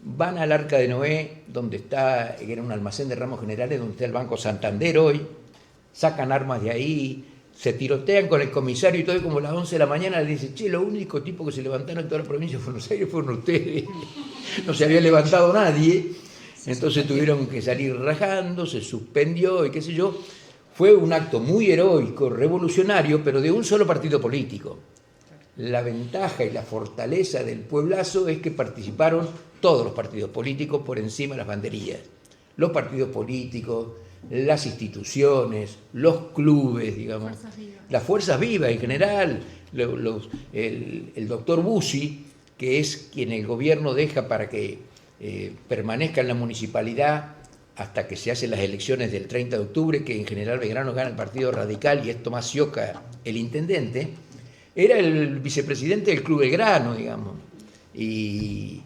van al Arca de Noé, donde que era un almacén de ramos generales, donde está el Banco Santander hoy, sacan armas de ahí, se tirotean con el comisario y todo, y como a las 11 de la mañana le dicen, che, los únicos tipos que se levantaron en toda la provincia de Buenos Aires fueron ustedes, no se había levantado nadie, entonces tuvieron que salir rajando, se suspendió y qué sé yo. Fue un acto muy heroico, revolucionario, pero de un solo partido político. La ventaja y la fortaleza del pueblazo es que participaron todos los partidos políticos por encima de las banderillas. Los partidos políticos, las instituciones, los clubes, digamos, las fuerzas vivas en general, el doctor Bussi, que es quien el gobierno deja para que permanezca en la municipalidad hasta que se hacen las elecciones del 30 de octubre, que en General Belgrano gana el Partido Radical y es Tomás Sioca el intendente, era el vicepresidente del Club Belgrano, digamos, y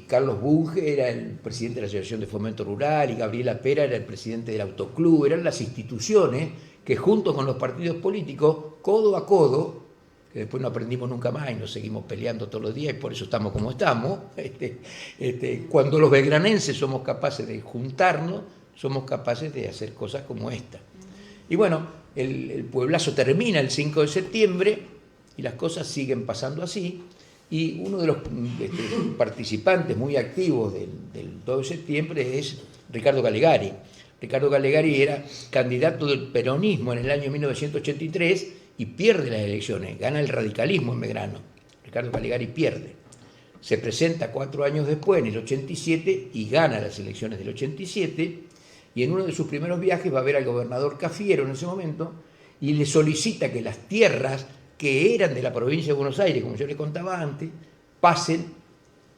Carlos Bunge era el presidente de la Asociación de Fomento Rural, y Gabriela Pera era el presidente del Autoclub. Eran las instituciones que junto con los partidos políticos, codo a codo, que después no aprendimos nunca más y nos seguimos peleando todos los días y por eso estamos como estamos, cuando los belgranenses somos capaces de juntarnos, somos capaces de hacer cosas como esta. Y bueno, el pueblazo termina el 5 de septiembre y las cosas siguen pasando así, y uno de los participantes muy activos del 2 de septiembre es Ricardo Calegari. Ricardo Calegari era candidato del peronismo en el año 1983 y pierde las elecciones, gana el radicalismo en Belgrano. Ricardo Calegari pierde. Se presenta 4 años después, en el 87, y gana las elecciones del 87, y en uno de sus primeros viajes va a ver al gobernador Cafiero en ese momento, y le solicita que las tierras que eran de la provincia de Buenos Aires, como yo les contaba antes, pasen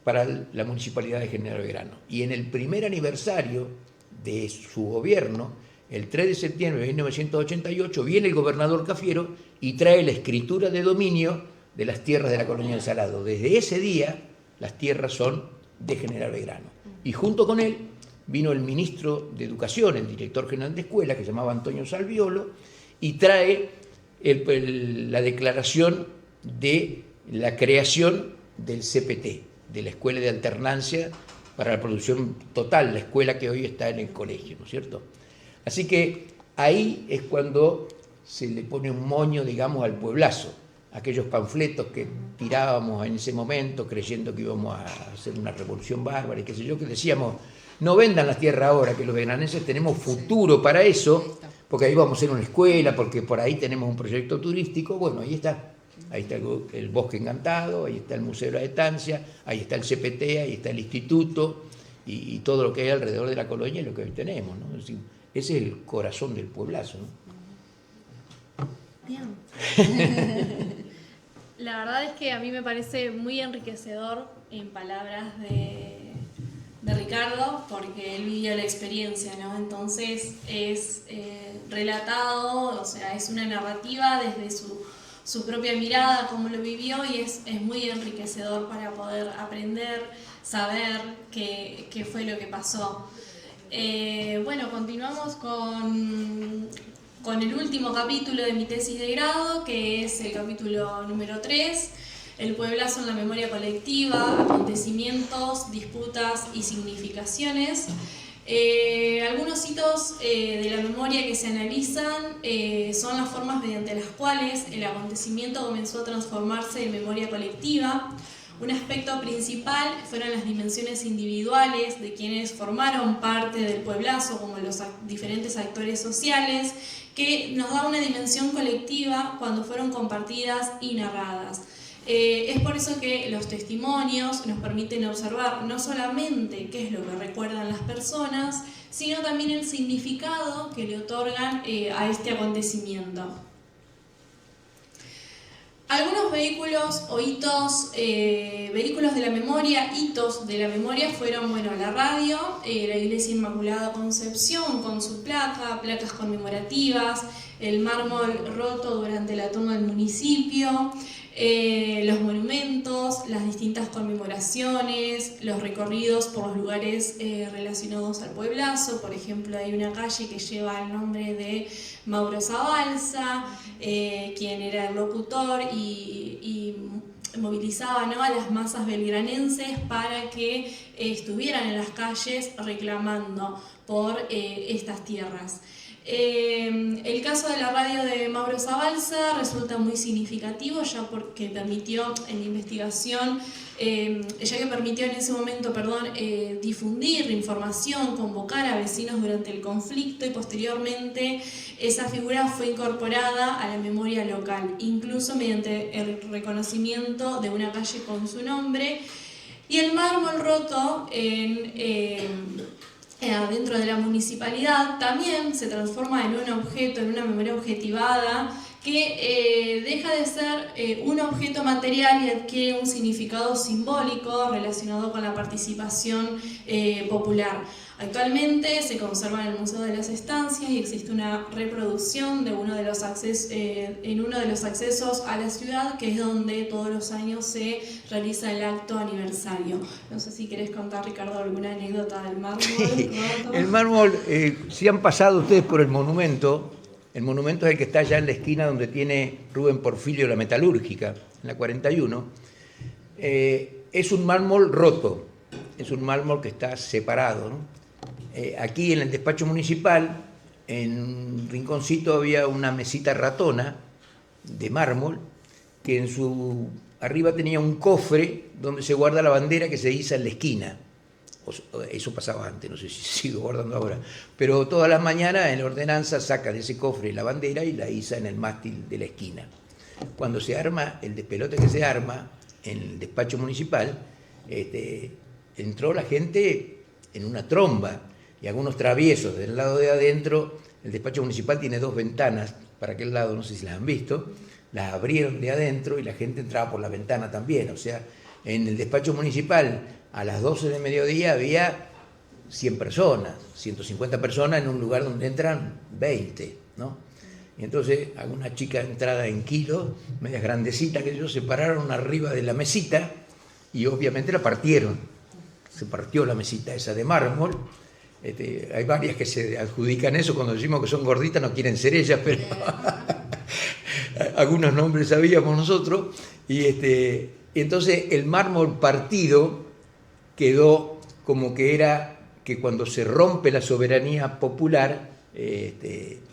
para la municipalidad de General Belgrano. Y en el primer aniversario de su gobierno, el 3 de septiembre de 1988, viene el gobernador Cafiero y trae la escritura de dominio de las tierras de la colonia del Salado. Desde ese día, las tierras son de General Belgrano. Y junto con él vino el ministro de Educación, el director general de escuela, que se llamaba Antonio Salviolo, y trae la declaración de la creación del CPT, de la Escuela de Alternancia para la Producción Total, la escuela que hoy está en el colegio, ¿no es cierto? Así que ahí es cuando se le pone un moño, digamos, al pueblazo. Aquellos panfletos que tirábamos en ese momento creyendo que íbamos a hacer una revolución bárbara y qué sé yo, que decíamos, no vendan las tierras ahora, que los veranenses tenemos futuro para eso, porque ahí vamos a hacer una escuela, porque por ahí tenemos un proyecto turístico. Bueno, ahí está el Bosque Encantado, ahí está el Museo de la Estancia, ahí está el CPT, ahí está el Instituto y todo lo que hay alrededor de la colonia y lo que hoy tenemos, ¿no? Es decir, ese es el corazón del pueblazo, ¿no? Bien. La verdad es que a mí me parece muy enriquecedor, en palabras de Ricardo, porque él vivió la experiencia, ¿no? Entonces es relatado, o sea, es una narrativa desde su propia mirada, cómo lo vivió, y es muy enriquecedor para poder aprender, saber qué fue lo que pasó. Bueno, continuamos con el último capítulo de mi tesis de grado, que es el capítulo número 3, el pueblazo en la memoria colectiva, acontecimientos, disputas y significaciones. Algunos hitos de la memoria que se analizan son las formas mediante las cuales el acontecimiento comenzó a transformarse en memoria colectiva. Un aspecto principal fueron las dimensiones individuales de quienes formaron parte del pueblazo, como los diferentes actores sociales, que nos da una dimensión colectiva cuando fueron compartidas y narradas. Es por eso que los testimonios nos permiten observar no solamente qué es lo que recuerdan las personas, sino también el significado que le otorgan a este acontecimiento. Algunos vehículos o hitos, vehículos de la memoria, hitos de la memoria fueron, bueno, la radio, la Iglesia Inmaculada Concepción con su placa, placas conmemorativas, el mármol roto durante la toma del municipio, los monumentos, las distintas conmemoraciones, los recorridos por los lugares relacionados al pueblazo. Por ejemplo, hay una calle que lleva el nombre de Mauro Zabalza, quien era el locutor y movilizaba, ¿no?, a las masas belgranenses para que estuvieran en las calles reclamando por estas tierras. El caso de la radio de Mauro Zabalza resulta muy significativo, ya porque permitió en la investigación, ya que permitió en ese momento, difundir información, convocar a vecinos durante el conflicto, y posteriormente esa figura fue incorporada a la memoria local, incluso mediante el reconocimiento de una calle con su nombre. Y el mármol roto dentro de la municipalidad también se transforma en un objeto, en una memoria objetivada, que deja de ser un objeto material y adquiere un significado simbólico relacionado con la participación popular. Actualmente se conserva en el Museo de las Estancias y existe una reproducción de en uno de los accesos a la ciudad, que es donde todos los años se realiza el acto aniversario. No sé si querés contar, Ricardo, alguna anécdota del mármol. El mármol, si han pasado ustedes por el monumento es el que está allá en la esquina donde tiene Rubén Porfirio la metalúrgica, en la 41. Es un mármol roto, es un mármol que está separado, ¿no? Aquí en el despacho municipal, en un rinconcito, había una mesita ratona de mármol que arriba tenía un cofre donde se guarda la bandera que se iza en la esquina. Eso pasaba antes, no sé si sigo guardando ahora, pero todas las mañanas en la ordenanza saca de ese cofre la bandera y la iza en el mástil de la esquina. Cuando se arma el despelote que se arma en el despacho municipal, entró la gente en una tromba, y algunos traviesos del lado de adentro. El despacho municipal tiene 2 ventanas para aquel lado, no sé si las han visto, las abrieron de adentro y la gente entraba por la ventana también. O sea, en el despacho municipal a las 12 del mediodía había 100 personas, 150 personas en un lugar donde entran 20, ¿no? Y entonces alguna chica entrada en kilos, medias grandecitas que ellos, se pararon arriba de la mesita y obviamente la partieron. Se partió la mesita esa de mármol. Hay varias que se adjudican eso. Cuando decimos que son gorditas no quieren ser ellas, pero algunos nombres sabíamos nosotros. Y entonces el mármol partido quedó como que era que cuando se rompe la soberanía popular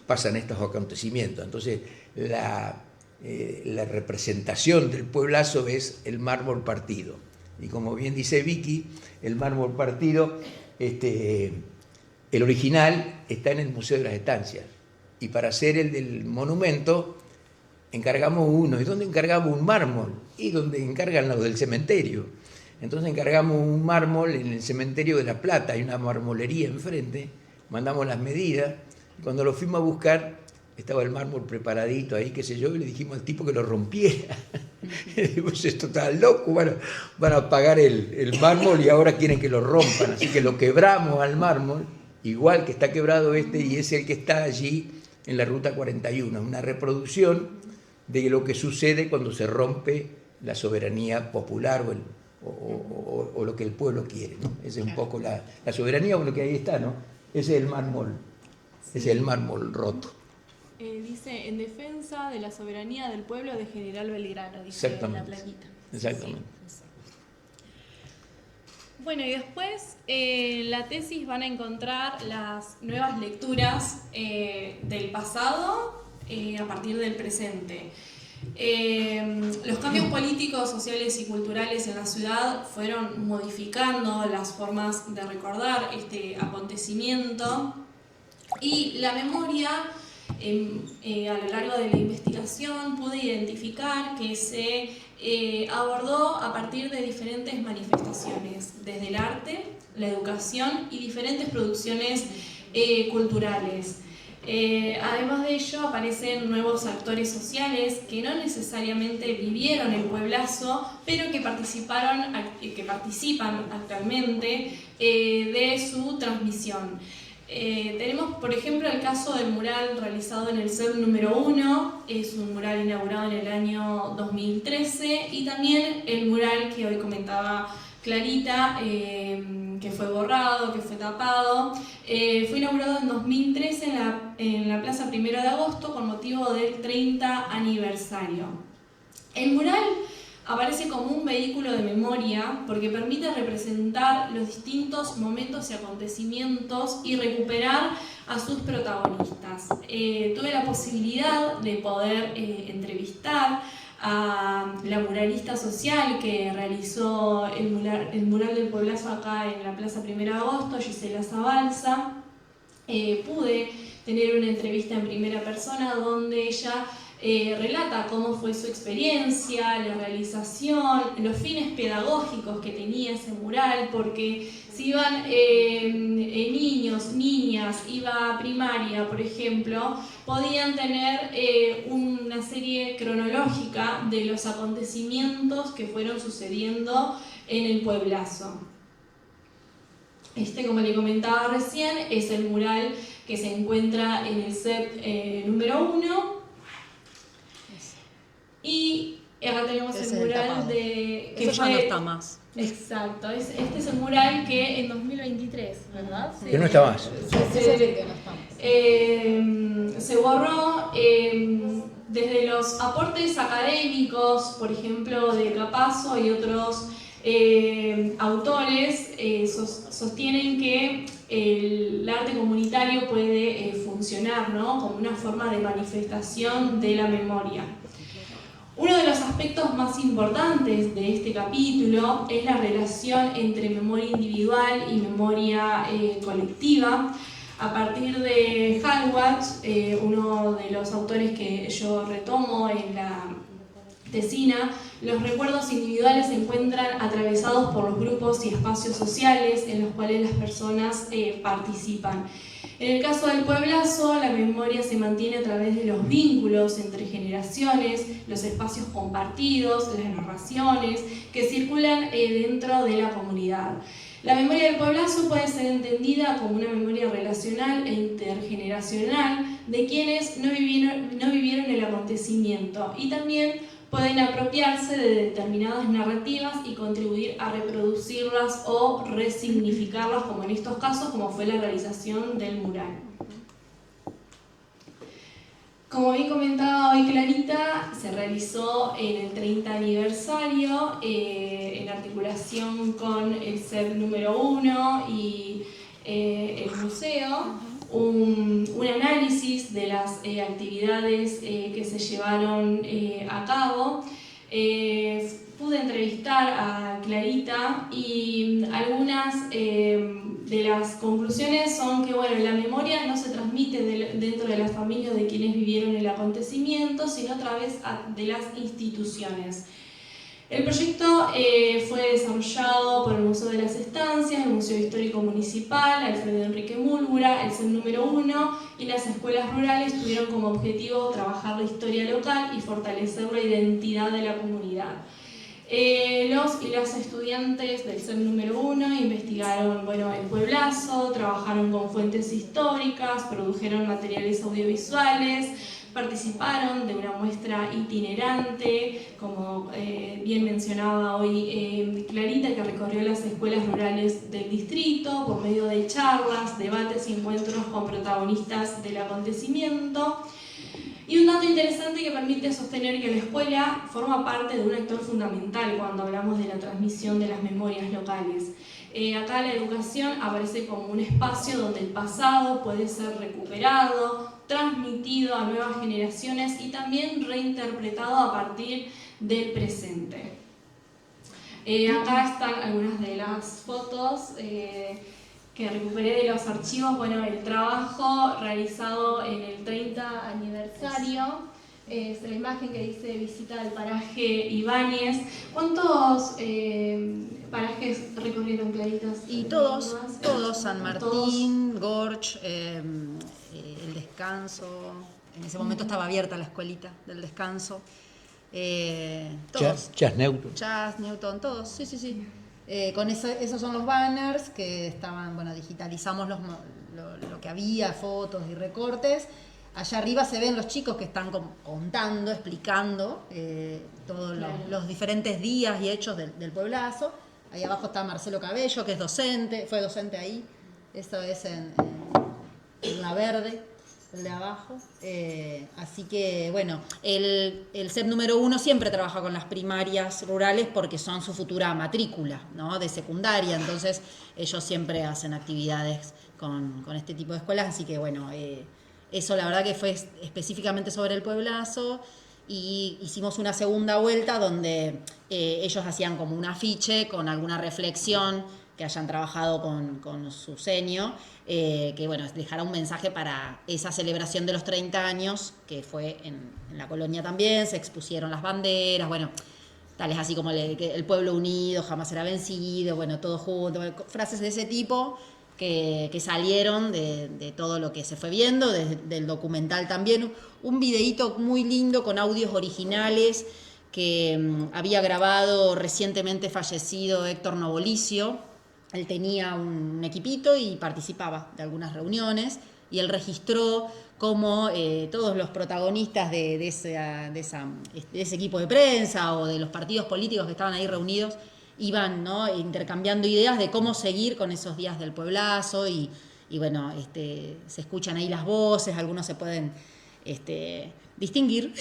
pasan estos acontecimientos. Entonces, la representación del pueblazo es el mármol partido. Y como bien dice Vicky, el mármol partido, el original está en el Museo de las Estancias. Y para hacer el del monumento, encargamos uno. ¿Y dónde encargamos un mármol? Y donde encargan los del cementerio. Entonces encargamos un mármol en el cementerio de La Plata, hay una marmolería enfrente, mandamos las medidas, y cuando lo fuimos a buscar, estaba el mármol preparadito ahí, qué sé yo, y le dijimos al tipo que lo rompiera. Y dijimos, esto está loco, van a pagar el mármol y ahora quieren que lo rompan. Así que lo quebramos al mármol, igual que está quebrado y es el que está allí en la Ruta 41, una reproducción de lo que sucede cuando se rompe la soberanía popular o lo que el pueblo quiere, ¿no? Esa es un poco la soberanía, o lo que ahí está, ¿no? Ese es el mármol, ese es el mármol roto. Dice, en defensa de la soberanía del pueblo de General Belgrano, dice la plaquita. Exactamente. Sí. Bueno, y después en la tesis van a encontrar las nuevas lecturas del pasado a partir del presente. Los cambios políticos, sociales y culturales en la ciudad fueron modificando las formas de recordar este acontecimiento, y la memoria a lo largo de la investigación pude identificar que se abordó a partir de diferentes manifestaciones, desde el arte, la educación y diferentes producciones culturales. Además de ello, aparecen nuevos actores sociales que no necesariamente vivieron el pueblazo, pero que participan actualmente de su transmisión. Tenemos, por ejemplo, el caso del mural realizado en el CEP número 1, es un mural inaugurado en el año 2013, y también el mural que hoy comentaba Clarita, que fue borrado, que fue tapado, fue inaugurado en 2013 en la Plaza 1 de Agosto con motivo del 30 aniversario. El mural aparece como un vehículo de memoria porque permite representar los distintos momentos y acontecimientos y recuperar a sus protagonistas. Tuve la posibilidad de poder entrevistar a la muralista social que realizó el mural del pueblazo acá en la Plaza 1 de Agosto, Gisela Zabalza. Pude tener una entrevista en primera persona donde ella relata cómo fue su experiencia, la realización, los fines pedagógicos que tenía ese mural, porque si iban niños, niñas, iba a primaria, por ejemplo, podían tener una serie cronológica de los acontecimientos que fueron sucediendo en el pueblazo. Como le comentaba recién, es el mural que se encuentra en el CEP número 1. Y acá tenemos el mural que eso ya no está más. Exacto, este es el mural que en 2023, ¿verdad? Que no está más. Que no está más. Se borró desde los aportes académicos, por ejemplo, de Capazo y otros autores, sostienen que el arte comunitario puede funcionar, ¿no?, como una forma de manifestación de la memoria. Uno de los aspectos más importantes de este capítulo es la relación entre memoria individual y memoria colectiva. A partir de Hallward, uno de los autores que yo retomo en la tesina, los recuerdos individuales se encuentran atravesados por los grupos y espacios sociales en los cuales las personas participan. En el caso del pueblazo, la memoria se mantiene a través de los vínculos entre generaciones, los espacios compartidos, las narraciones que circulan dentro de la comunidad. La memoria del pueblazo puede ser entendida como una memoria relacional e intergeneracional de quienes no vivieron el acontecimiento, y también pueden apropiarse de determinadas narrativas y contribuir a reproducirlas o resignificarlas, como en estos casos, como fue la realización del mural. Como bien comentaba hoy Clarita, se realizó en el 30 aniversario, en articulación con el CEP número 1 y el museo, una de las actividades que se llevaron a cabo. Pude entrevistar a Clarita y algunas de las conclusiones son que bueno, la memoria no se transmite dentro de las familias de quienes vivieron el acontecimiento, sino a través de las instituciones. El proyecto fue desarrollado por el Museo de las Estancias, el Museo Histórico Municipal, Alfredo Enrique Múlgura, el CEM número 1 y las escuelas rurales tuvieron como objetivo trabajar la historia local y fortalecer la identidad de la comunidad. Los y las estudiantes del CEM número 1 investigaron el pueblazo, trabajaron con fuentes históricas, produjeron materiales audiovisuales, participaron de una muestra itinerante, como bien mencionaba hoy Clarita, que recorrió las escuelas rurales del distrito por medio de charlas, debates y encuentros con protagonistas del acontecimiento. Y un dato interesante que permite sostener que la escuela forma parte de un actor fundamental cuando hablamos de la transmisión de las memorias locales. Acá la educación aparece como un espacio donde el pasado puede ser recuperado, transmitido a nuevas generaciones y también reinterpretado a partir del presente. Acá están algunas de las fotos que recuperé de los archivos, el trabajo realizado en el 30 aniversario, es la imagen que dice visita al paraje Ibáñez. ¿Cuántos parajes recorrieron, Claritas? Y todos, San Martín, Gorch, el Descanso, en ese momento estaba abierta la escuelita del Descanso. Todos. Chas Newton. Chas, Newton, todos, sí. Con esos son los banners que estaban, digitalizamos lo que había, fotos y recortes. Allá arriba se ven los chicos que están contando, explicando todos los diferentes días y hechos del pueblazo. Ahí abajo está Marcelo Cabello, que es docente, fue docente ahí. Eso es en la verde, el de abajo. Así que, el CEP número 1 siempre trabaja con las primarias rurales porque son su futura matrícula, ¿no?, de secundaria. Entonces, ellos siempre hacen actividades con este tipo de escuelas. Así que, eso la verdad que fue específicamente sobre el pueblazo. Y hicimos una segunda vuelta donde ellos hacían como un afiche con alguna reflexión que hayan trabajado con su senio, que dejará un mensaje para esa celebración de los 30 años, que fue en la colonia también, se expusieron las banderas, tales así como que el pueblo unido jamás será vencido, todo junto, frases de ese tipo que salieron de todo lo que se fue viendo, del documental también. Un videíto muy lindo con audios originales que había grabado recientemente fallecido Héctor Novolicio. Él tenía un equipito y participaba de algunas reuniones y él registró cómo todos los protagonistas de ese equipo de prensa o de los partidos políticos que estaban ahí reunidos iban, ¿no?, intercambiando ideas de cómo seguir con esos días del pueblazo y se escuchan ahí las voces, algunos se pueden distinguir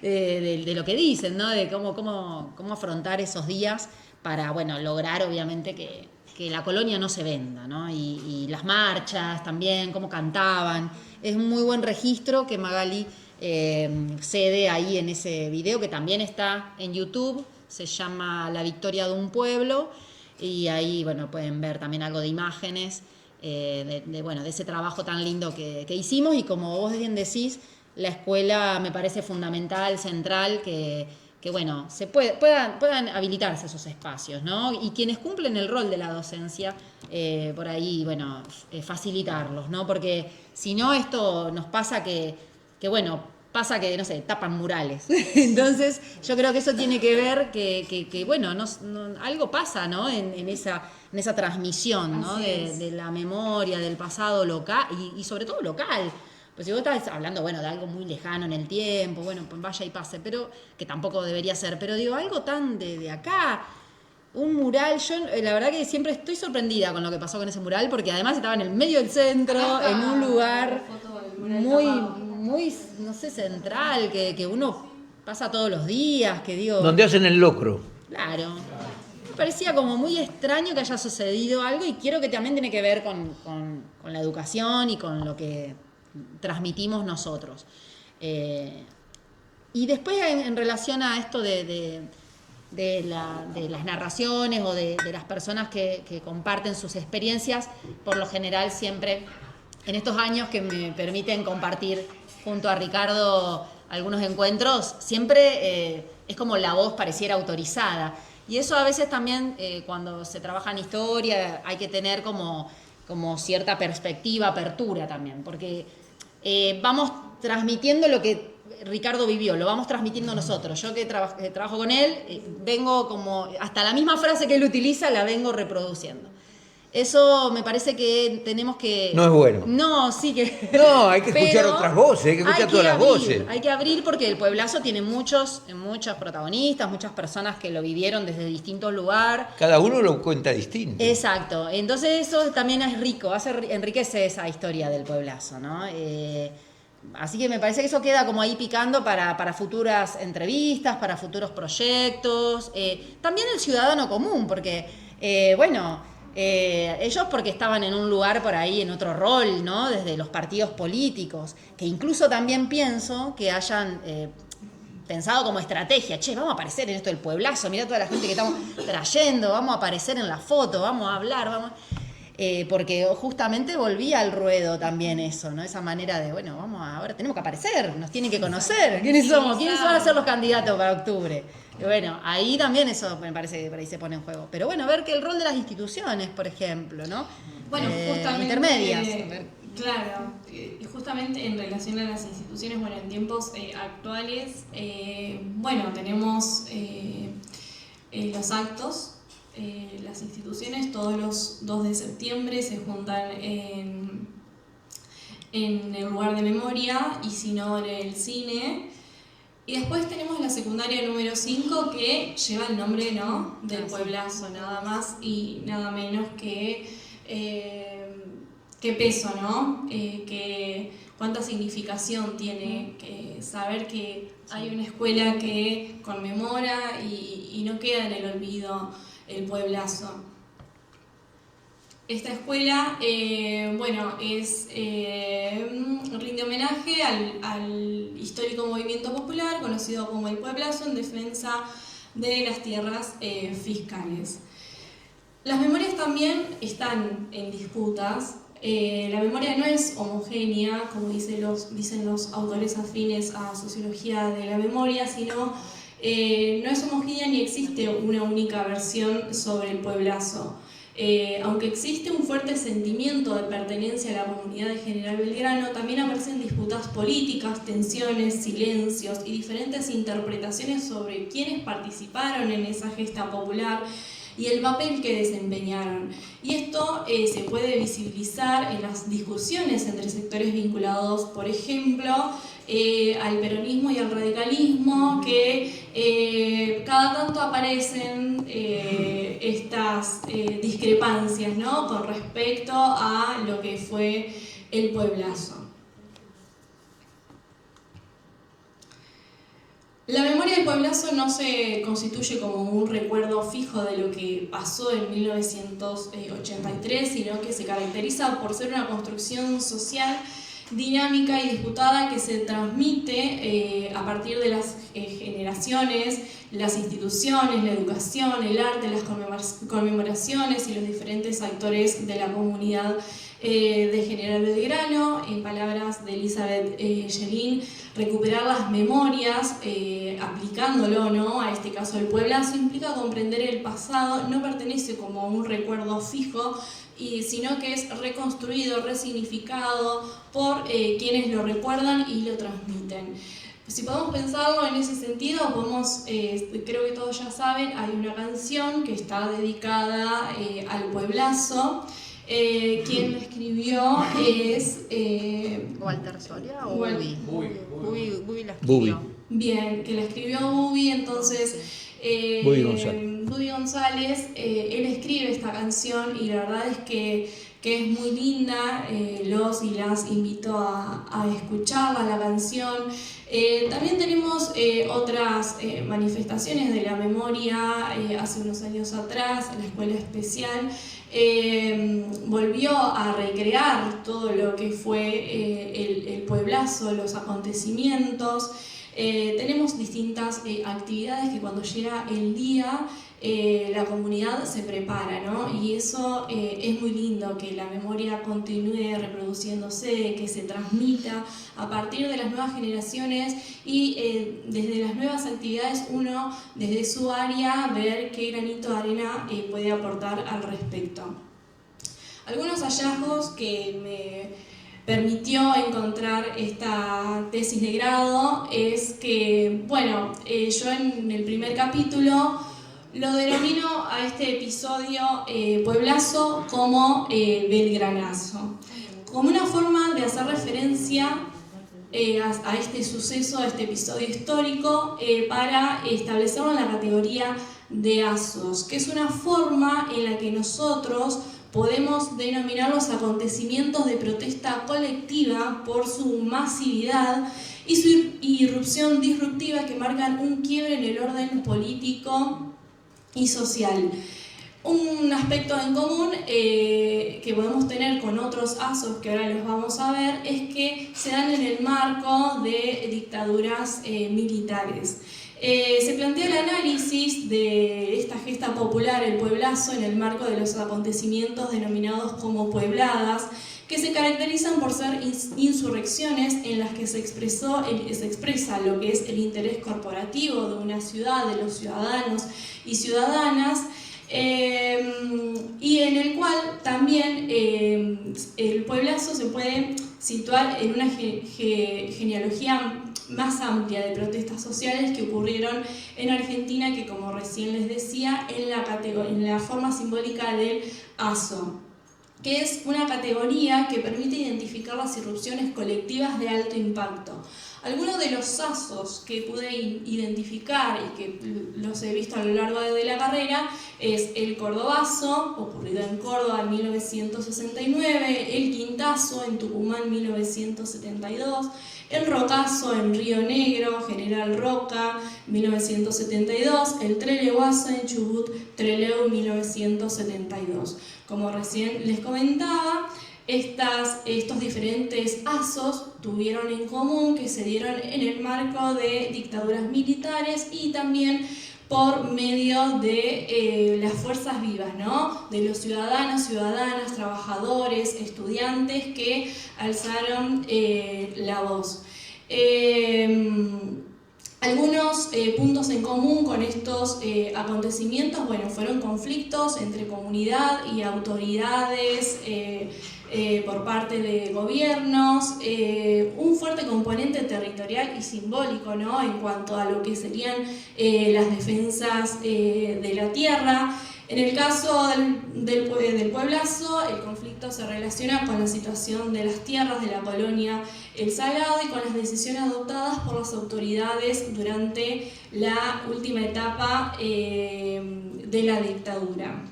de lo que dicen, ¿no?, de cómo afrontar esos días para lograr obviamente que la colonia no se venda, ¿no? Y las marchas también, cómo cantaban. Es un muy buen registro que Magali cede ahí en ese video, que también está en YouTube. Se llama La Victoria de un Pueblo, y ahí pueden ver también algo de imágenes de ese trabajo tan lindo que hicimos. Y como vos bien decís, la escuela me parece fundamental, central, que se puedan habilitarse esos espacios, ¿no? Y quienes cumplen el rol de la docencia, por ahí, facilitarlos, ¿no? Porque si no, esto nos pasa pasa que, no sé, tapan murales. Entonces, yo creo que eso tiene que ver algo pasa, ¿no?, en esa transmisión, ¿no?, de la memoria, del pasado local y sobre todo local. Pues si vos estás hablando, de algo muy lejano en el tiempo, pues vaya y pase, pero que tampoco debería ser. Pero digo, algo tan de acá, un mural, yo la verdad que siempre estoy sorprendida con lo que pasó con ese mural, porque además estaba en el medio del centro, en un lugar muy, no sé, central, que uno pasa todos los días, que digo... Donde hacen el locro. Claro. Me parecía como muy extraño que haya sucedido algo, y creo que también tiene que ver con la educación y con lo que transmitimos nosotros. Y después en relación a esto de las narraciones o de las personas que comparten sus experiencias, por lo general siempre en estos años que me permiten compartir junto a Ricardo algunos encuentros, siempre es como la voz pareciera autorizada. Y eso a veces también cuando se trabaja en historia hay que tener como cierta perspectiva, apertura también, porque vamos transmitiendo lo que Ricardo vivió, lo vamos transmitiendo nosotros. Yo que trabajo con él, vengo como, hasta la misma frase que él utiliza la vengo reproduciendo. Eso me parece que tenemos que... No es bueno. No, sí que... No, hay que escuchar otras voces, hay que escuchar todas las voces. Hay que abrir porque el pueblazo tiene muchos protagonistas, muchas personas que lo vivieron desde distintos lugares. Cada uno lo cuenta distinto. Exacto, entonces eso también es rico, enriquece esa historia del pueblazo, ¿no? Así que me parece que eso queda como ahí picando para futuras entrevistas, para futuros proyectos. También el ciudadano común, porque, ellos porque estaban en un lugar por ahí, en otro rol, ¿no? Desde los partidos políticos, que incluso también pienso que hayan pensado como estrategia, vamos a aparecer en esto del pueblazo, mirá toda la gente que estamos trayendo, vamos a aparecer en la foto, vamos a hablar, porque justamente volvía al ruedo también eso, ¿no? Esa manera de, ahora tenemos que aparecer, nos tienen que conocer, ¿quiénes somos? ¿Quiénes van a ser los candidatos para octubre? Y ahí también eso me parece que por ahí se pone en juego. Pero ver que el rol de las instituciones, por ejemplo, ¿no? Justamente, intermedias. Claro, y justamente en relación a las instituciones, en tiempos actuales, tenemos los actos. Las instituciones todos los 2 de septiembre se juntan en el lugar de memoria y si no en el cine. Y después tenemos la secundaria número 5 que lleva el nombre, ¿no?, del pueblazo, nada más y nada menos que peso, ¿no? Que cuánta significación tiene que saber que hay una escuela que conmemora y no queda en el olvido el pueblazo. Esta escuela, rinde homenaje al histórico movimiento popular conocido como el Pueblazo en defensa de las tierras fiscales. Las memorias también están en disputas. La memoria no es homogénea, como dicen los autores afines a sociología de la memoria, sino no es homogénea ni existe una única versión sobre el pueblazo. Aunque existe un fuerte sentimiento de pertenencia a la comunidad de General Belgrano, también aparecen disputas políticas, tensiones, silencios y diferentes interpretaciones sobre quiénes participaron en esa gesta popular y el papel que desempeñaron. Y esto se puede visibilizar en las discusiones entre sectores vinculados, por ejemplo, al peronismo y al radicalismo, que cada tanto aparecen estas discrepancias, ¿no?, con respecto a lo que fue el pueblazo. La memoria del pueblazo no se constituye como un recuerdo fijo de lo que pasó en 1983, sino que se caracteriza por ser una construcción social dinámica y disputada que se transmite a partir de las generaciones, las instituciones, la educación, el arte, las conmemoraciones y los diferentes actores de la comunidad de General Belgrano. En palabras de Elizabeth Yelin, recuperar las memorias aplicándolo, ¿no?, a este caso el pueblazo implica comprender el pasado, no pertenece como un recuerdo fijo, sino que es reconstruido, resignificado por quienes lo recuerdan y lo transmiten. Si podemos pensarlo en ese sentido, creo que todos ya saben, hay una canción que está dedicada al pueblazo. Quien la escribió es... ¿Walter Soria o Bubi? Bubi la escribió. Bien, que la escribió Bubi, entonces... Bubi González, él escribe esta canción y la verdad es que es muy linda, los y las invito a escucharla, la canción. También tenemos otras manifestaciones de la memoria. Hace unos años atrás, la Escuela Especial volvió a recrear todo lo que fue Pueblazo, los acontecimientos. Tenemos distintas actividades que cuando llega el día la comunidad se prepara, ¿no? Y eso es muy lindo, que la memoria continúe reproduciéndose, que se transmita a partir de las nuevas generaciones y desde las nuevas actividades uno, desde su área, ver qué granito de arena puede aportar al respecto. Algunos hallazgos que me permitió encontrar esta tesis de grado es que, bueno, yo en el primer capítulo lo denomino a este episodio Pueblazo como Belgranazo, como una forma de hacer referencia a este suceso, a este episodio histórico, para establecerlo en la categoría de asos, que es una forma en la que nosotros podemos denominar los acontecimientos de protesta colectiva por su masividad y su irrupción disruptiva que marcan un quiebre en el orden político y social. Un aspecto en común que podemos tener con otros asos que ahora los vamos a ver es que se dan en el marco de dictaduras militares. Se plantea el análisis de esta gesta popular, el pueblazo, en el marco de los acontecimientos denominados como puebladas, que se caracterizan por ser insurrecciones en las que se expresa lo que es el interés corporativo de una ciudad, de los ciudadanos y ciudadanas, y en el cual también el pueblazo se puede situar en una genealogía más amplia de protestas sociales que ocurrieron en Argentina, que como recién les decía, en la forma simbólica del aso, que es una categoría que permite identificar las irrupciones colectivas de alto impacto. Algunos de los asos que pude identificar y que los he visto a lo largo de la carrera es el cordobazo, ocurrido en Córdoba en 1969, el quintazo en Tucumán en 1972, el rocazo en Río Negro, General Roca, 1972, el treleguazo en Chubut, Trelew, 1972. Como recién les comentaba, estos diferentes asos tuvieron en común que se dieron en el marco de dictaduras militares y también por medio de las fuerzas vivas, ¿no? De los ciudadanos, ciudadanas, trabajadores, estudiantes que alzaron la voz. Algunos puntos en común con estos acontecimientos, bueno, fueron conflictos entre comunidad y autoridades por parte de gobiernos, un fuerte componente territorial y simbólico, ¿no? En cuanto a lo que serían las defensas de la tierra. En el caso del pueblazo, el conflicto se relaciona con la situación de las tierras de la colonia El Salado y con las decisiones adoptadas por las autoridades durante la última etapa de la dictadura.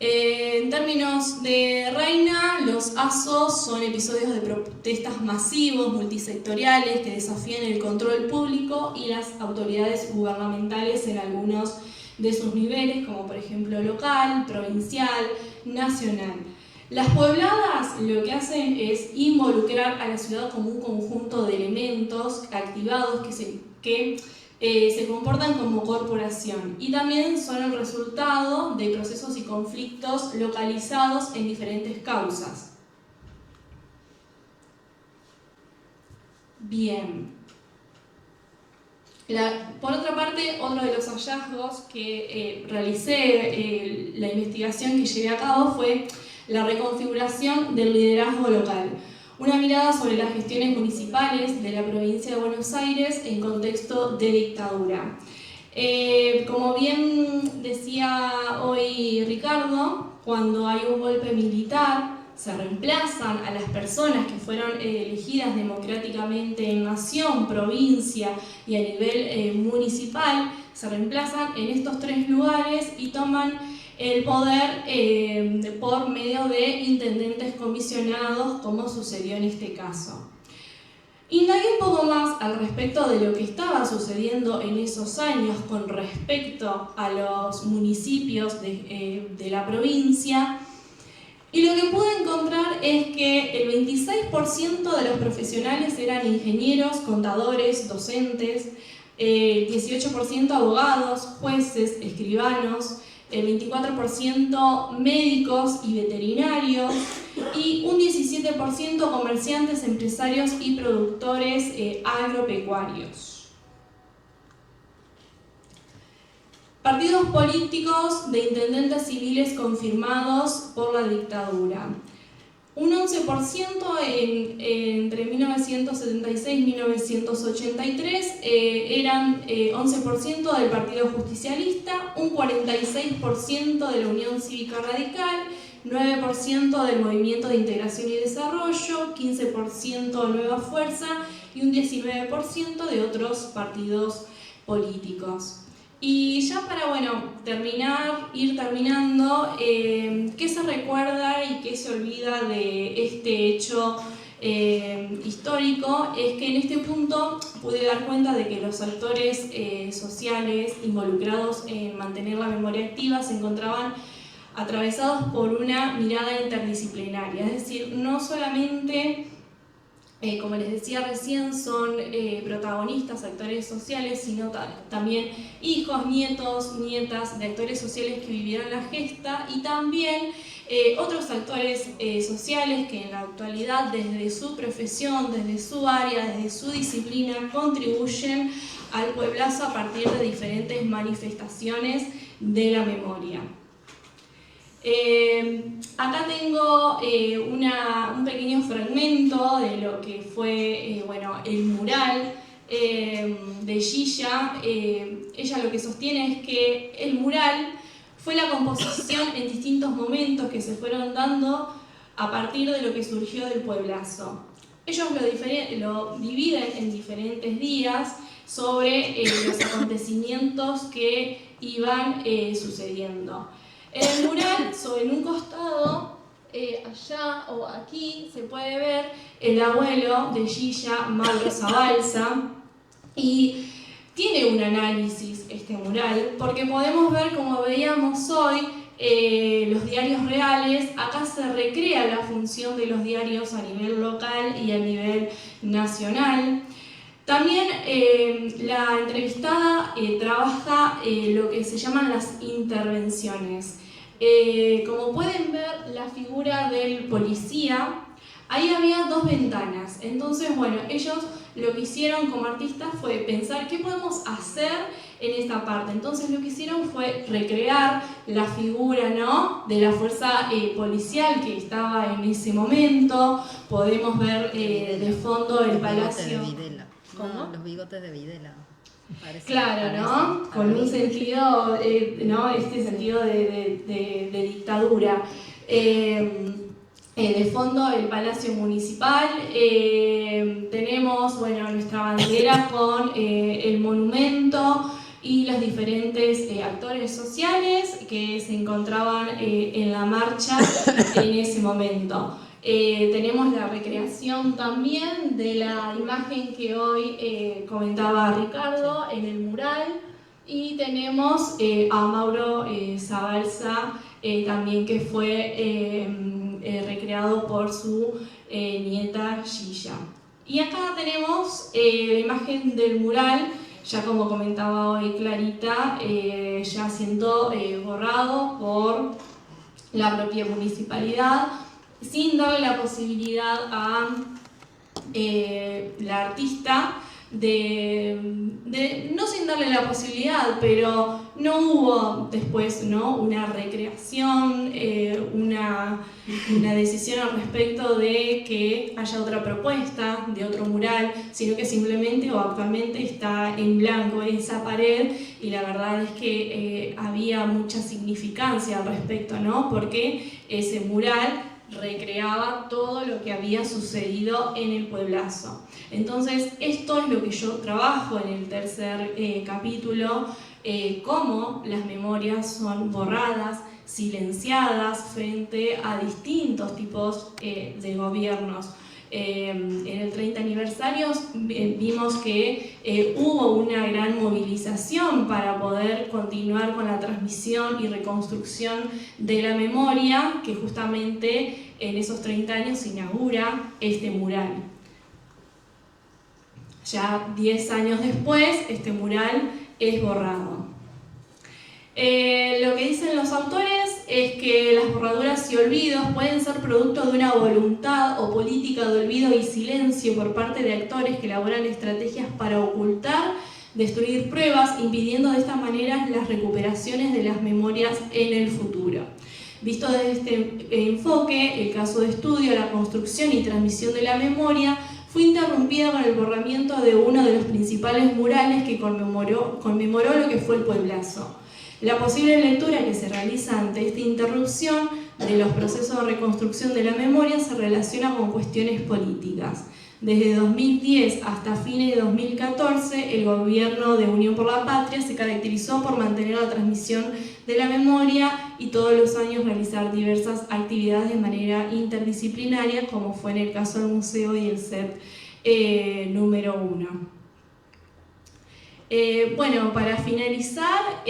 En términos de Reina, los asos son episodios de protestas masivos, multisectoriales, que desafían el control público y las autoridades gubernamentales en algunos de sus niveles, como por ejemplo local, provincial, nacional. Las puebladas lo que hacen es involucrar a la ciudad como un conjunto de elementos activados que se comportan como corporación y también son el resultado de procesos y conflictos localizados en diferentes causas. Bien. Por otra parte, otro de los hallazgos que realicé, la investigación que llevé a cabo fue la reconfiguración del liderazgo local. Una mirada sobre las gestiones municipales de la provincia de Buenos Aires en contexto de dictadura. Como bien decía hoy Ricardo, cuando hay un golpe militar, se reemplazan a las personas que fueron elegidas democráticamente en nación, provincia y a nivel municipal, se reemplazan en estos tres lugares y toman el poder por medio de intendentes comisionados, como sucedió en este caso. Indagué un poco más al respecto de lo que estaba sucediendo en esos años con respecto a los municipios de la provincia. Y lo que pude encontrar es que el 26% de los profesionales eran ingenieros, contadores, docentes, el 18% abogados, jueces, escribanos, el 24% médicos y veterinarios y un 17% comerciantes, empresarios y productores agropecuarios. Partidos políticos de intendentes civiles confirmados por la dictadura. Un 11% entre 1976 y 1983 eran 11% del Partido Justicialista, un 46% de la Unión Cívica Radical, 9% del Movimiento de Integración y Desarrollo, 15% Nueva Fuerza y un 19% de otros partidos políticos. Y ya para ir terminando, ¿qué se recuerda y qué se olvida de este hecho histórico? Es que en este punto pude dar cuenta de que los actores sociales involucrados en mantener la memoria activa se encontraban atravesados por una mirada interdisciplinaria, es decir, no solamente como les decía recién, son protagonistas, actores sociales, sino también hijos, nietos, nietas de actores sociales que vivieron la gesta y también otros actores sociales que en la actualidad desde su profesión, desde su área, desde su disciplina contribuyen al pueblazo a partir de diferentes manifestaciones de la memoria. Acá tengo un pequeño fragmento de lo que fue el mural de Gilla. Ella lo que sostiene es que el mural fue la composición en distintos momentos que se fueron dando a partir de lo que surgió del pueblazo. Ellos lo dividen en diferentes días sobre los acontecimientos que iban sucediendo. En el mural, en un costado, allá o aquí, se puede ver el abuelo de Gilla, Mauro Zabalza, y tiene un análisis este mural, porque podemos ver, como veíamos hoy, los diarios reales. Acá se recrea la función de los diarios a nivel local y a nivel nacional. También la entrevistada trabaja lo que se llaman las intervenciones. Como pueden ver, la figura del policía, ahí había dos ventanas. Entonces, ellos lo que hicieron como artistas fue pensar qué podemos hacer en esta parte. Entonces lo que hicieron fue recrear la figura, ¿no?, de la fuerza policial que estaba en ese momento. Podemos ver de fondo el palacio. ¿Cómo? Los bigotes de Videla. Claro, ¿no? Con un sentido, ¿no? Este sentido de dictadura. De fondo el Palacio Municipal, tenemos nuestra bandera con el monumento y los diferentes actores sociales que se encontraban en la marcha en ese momento. Tenemos la recreación también de la imagen que hoy comentaba Ricardo en el mural, y tenemos a Mauro Zabalza también, que fue recreado por su nieta Gilla. Y acá tenemos la imagen del mural, ya como comentaba hoy Clarita, ya siendo borrado por la propia municipalidad, sin darle la posibilidad a la artista no sin darle la posibilidad, pero no hubo después, ¿no?, una recreación, una decisión al respecto de que haya otra propuesta de otro mural, sino que simplemente o actualmente está en blanco esa pared, y la verdad es que había mucha significancia al respecto, ¿no?, porque ese mural recreaba todo lo que había sucedido en el pueblazo. Entonces, esto es lo que yo trabajo en el tercer capítulo, cómo las memorias son borradas, silenciadas frente a distintos tipos de gobiernos. en el 30 aniversario vimos que hubo una gran movilización para poder continuar con la transmisión y reconstrucción de la memoria, que justamente en esos 30 años se inaugura este mural. Ya 10 años después, este mural es borrado. Lo que dicen los autores es que las borraduras y olvidos pueden ser producto de una voluntad o política de olvido y silencio por parte de actores que elaboran estrategias para ocultar, destruir pruebas, impidiendo de esta manera las recuperaciones de las memorias en el futuro. Visto desde este enfoque, el caso de estudio, la construcción y transmisión de la memoria fue interrumpida con el borramiento de uno de los principales murales que conmemoró lo que fue el Pueblazo. La posible lectura que se realiza ante esta interrupción de los procesos de reconstrucción de la memoria se relaciona con cuestiones políticas. Desde 2010 hasta fines de 2014, el gobierno de Unión por la Patria se caracterizó por mantener la transmisión de la memoria y todos los años realizar diversas actividades de manera interdisciplinaria, como fue en el caso del museo y el CEP número 1. Bueno, para finalizar,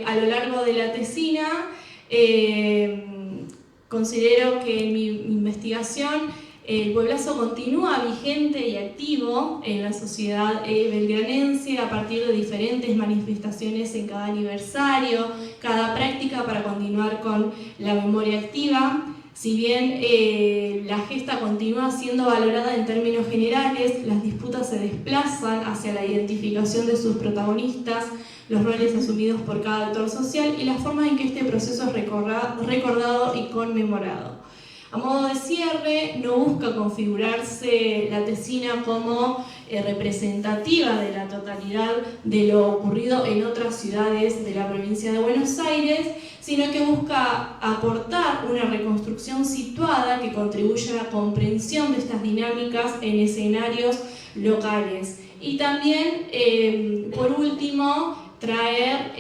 a lo largo de la tesina, considero que en mi investigación el pueblazo continúa vigente y activo en la sociedad belgranense a partir de diferentes manifestaciones en cada aniversario, cada práctica para continuar con la memoria activa. Si bien la gesta continúa siendo valorada en términos generales, las disputas se desplazan hacia la identificación de sus protagonistas, los roles asumidos por cada actor social y las formas en que este proceso es recordado y conmemorado. A modo de cierre, no busca configurarse la tesina como representativa de la totalidad de lo ocurrido en otras ciudades de la provincia de Buenos Aires, sino que busca aportar una reconstrucción situada que contribuya a la comprensión de estas dinámicas en escenarios locales. Y también, por último, traer...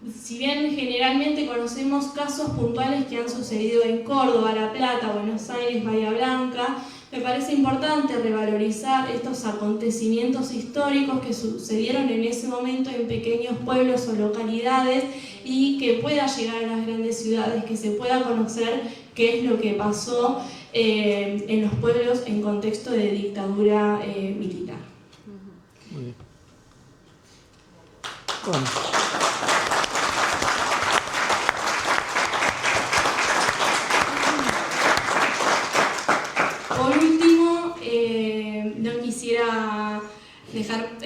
si bien generalmente conocemos casos puntuales que han sucedido en Córdoba, La Plata, Buenos Aires, Bahía Blanca, me parece importante revalorizar estos acontecimientos históricos que sucedieron en ese momento en pequeños pueblos o localidades y que pueda llegar a las grandes ciudades, que se pueda conocer qué es lo que pasó en los pueblos en contexto de dictadura militar. Muy bien. Bueno. Por último, no quisiera dejar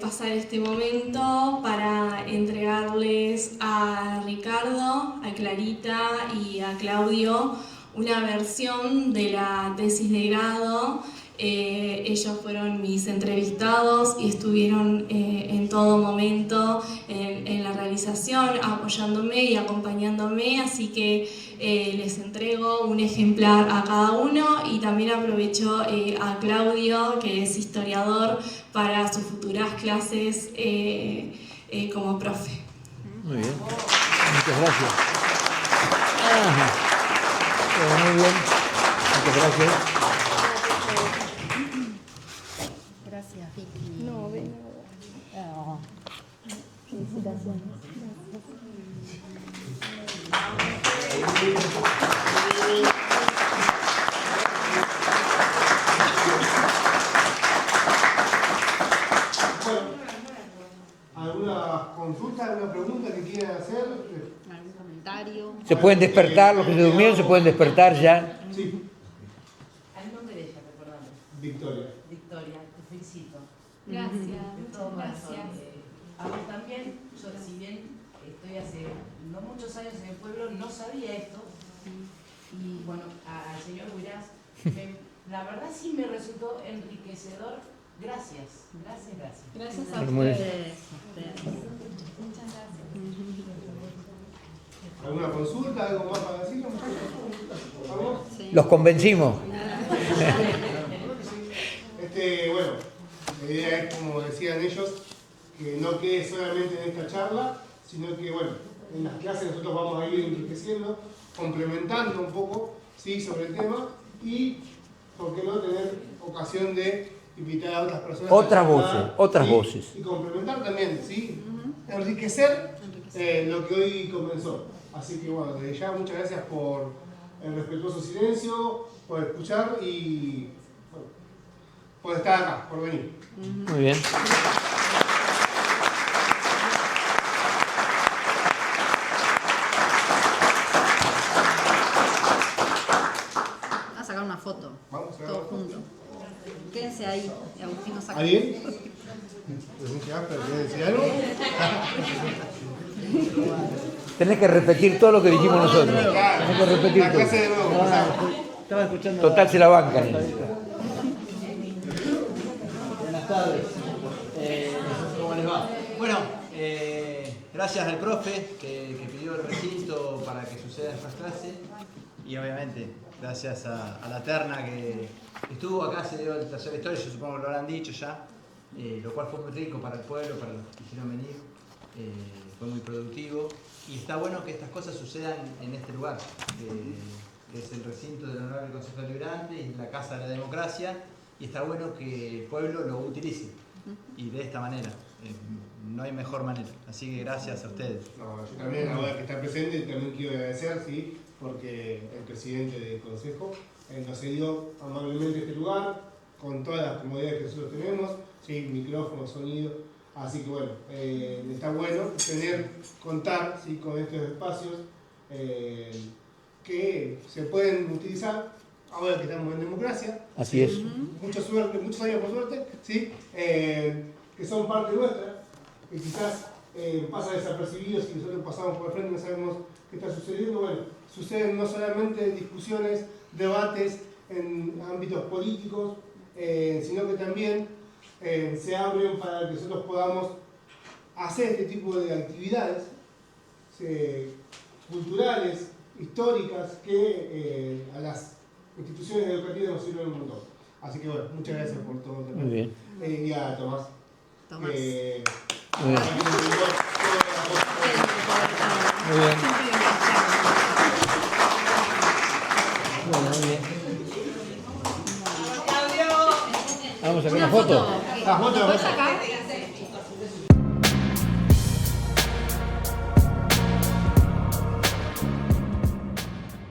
pasar este momento para entregarles a Ricardo, a Clarita y a Claudio una versión de la tesis de grado. Ellos fueron mis entrevistados y estuvieron en todo momento en la realización, apoyándome y acompañándome, así que les entrego un ejemplar a cada uno y también aprovecho a Claudio, que es historiador, para sus futuras clases como profe. Muy bien, muchas gracias. Muy bien, muchas gracias. Gracias, Vicky. No, venga. Oh. Felicitaciones. ¿Alguna consulta, alguna pregunta que quieran hacer? ¿Algún comentario? Se pueden despertar, los que se durmieron se pueden despertar ya. Sí, ¿Al nombre de ella, recordame? Victoria. Victoria, te felicito. Gracias, De todo muchas corazón. gracias. A vos también, yo si bien estoy hace no muchos años en el pueblo, no sabía esto. Y bueno, al señor Buirás, la verdad sí me resultó enriquecedor. Gracias, gracias, gracias. Gracias a Muy bien. ustedes. Muchas gracias. ¿Alguna consulta, algo más para decir? ¿Vamos? Sí. Los convencimos. Bueno, la idea es, como decían ellos, que no quede solamente en esta charla, sino que, bueno, en las clases nosotros vamos a ir enriqueciendo, complementando un poco, ¿sí?, sobre el tema y ¿por qué no tener ocasión de invitar a otras personas? Otras a voces, charlar, otras ¿sí? voces. Y complementar también, ¿sí? Enriquecer lo que hoy comenzó. Así que bueno, desde ya muchas gracias por el respetuoso silencio, por escuchar y bueno, por estar acá, por venir. Muy bien. Vamos a sacar una foto. Vamos a ver. Todos juntos. Quédense ahí. Y Agustín nos saca. ¿Alguien? ¿Recién llegaste? ¿Quieres decir algo? Tenés que repetir todo lo que dijimos nosotros. Tenés que repetir La clase de todo. nuevo, pasamos. Estaba escuchando. Total, se la bancan. Buenas tardes. ¿Cómo les va? Bueno, gracias al profe que pidió el recinto para que sucedan estas clases. Y obviamente, gracias a la terna que estuvo acá, se dio el tercer historia, yo supongo que lo habrán dicho ya, lo cual fue muy rico para el pueblo, para los que quisieron venir, fue muy productivo. Y está bueno que estas cosas sucedan en este lugar, que es el recinto del Honorable Consejo Deliberante, es la Casa de la Democracia, y está bueno que el pueblo lo utilice, y de esta manera. No hay mejor manera. Así que gracias a ustedes. No, yo también, ahora que está presente, también quiero agradecer, ¿sí? Porque el presidente del Consejo nos cedió amablemente este lugar, con todas las comodidades que nosotros tenemos, ¿sí? Micrófono, sonido. Así que bueno, está bueno contar, ¿sí? Con estos espacios que se pueden utilizar ahora que estamos en democracia. Así es. Mucha suerte, muchos años por suerte, ¿sí? Que son parte nuestra, que quizás pasa desapercibidos y nosotros pasamos por el frente y no sabemos qué está sucediendo. Bueno, suceden no solamente discusiones, debates en ámbitos políticos, sino que también se abren para que nosotros podamos hacer este tipo de actividades culturales, históricas, que a las instituciones educativas nos sirven un montón. Así que bueno, muchas gracias por todo. Muy bien. Y a Tomás. Tomás. Muy bien. Bueno, muy bien. Vamos a sacar una foto. La foto. ¿Puedes sacar?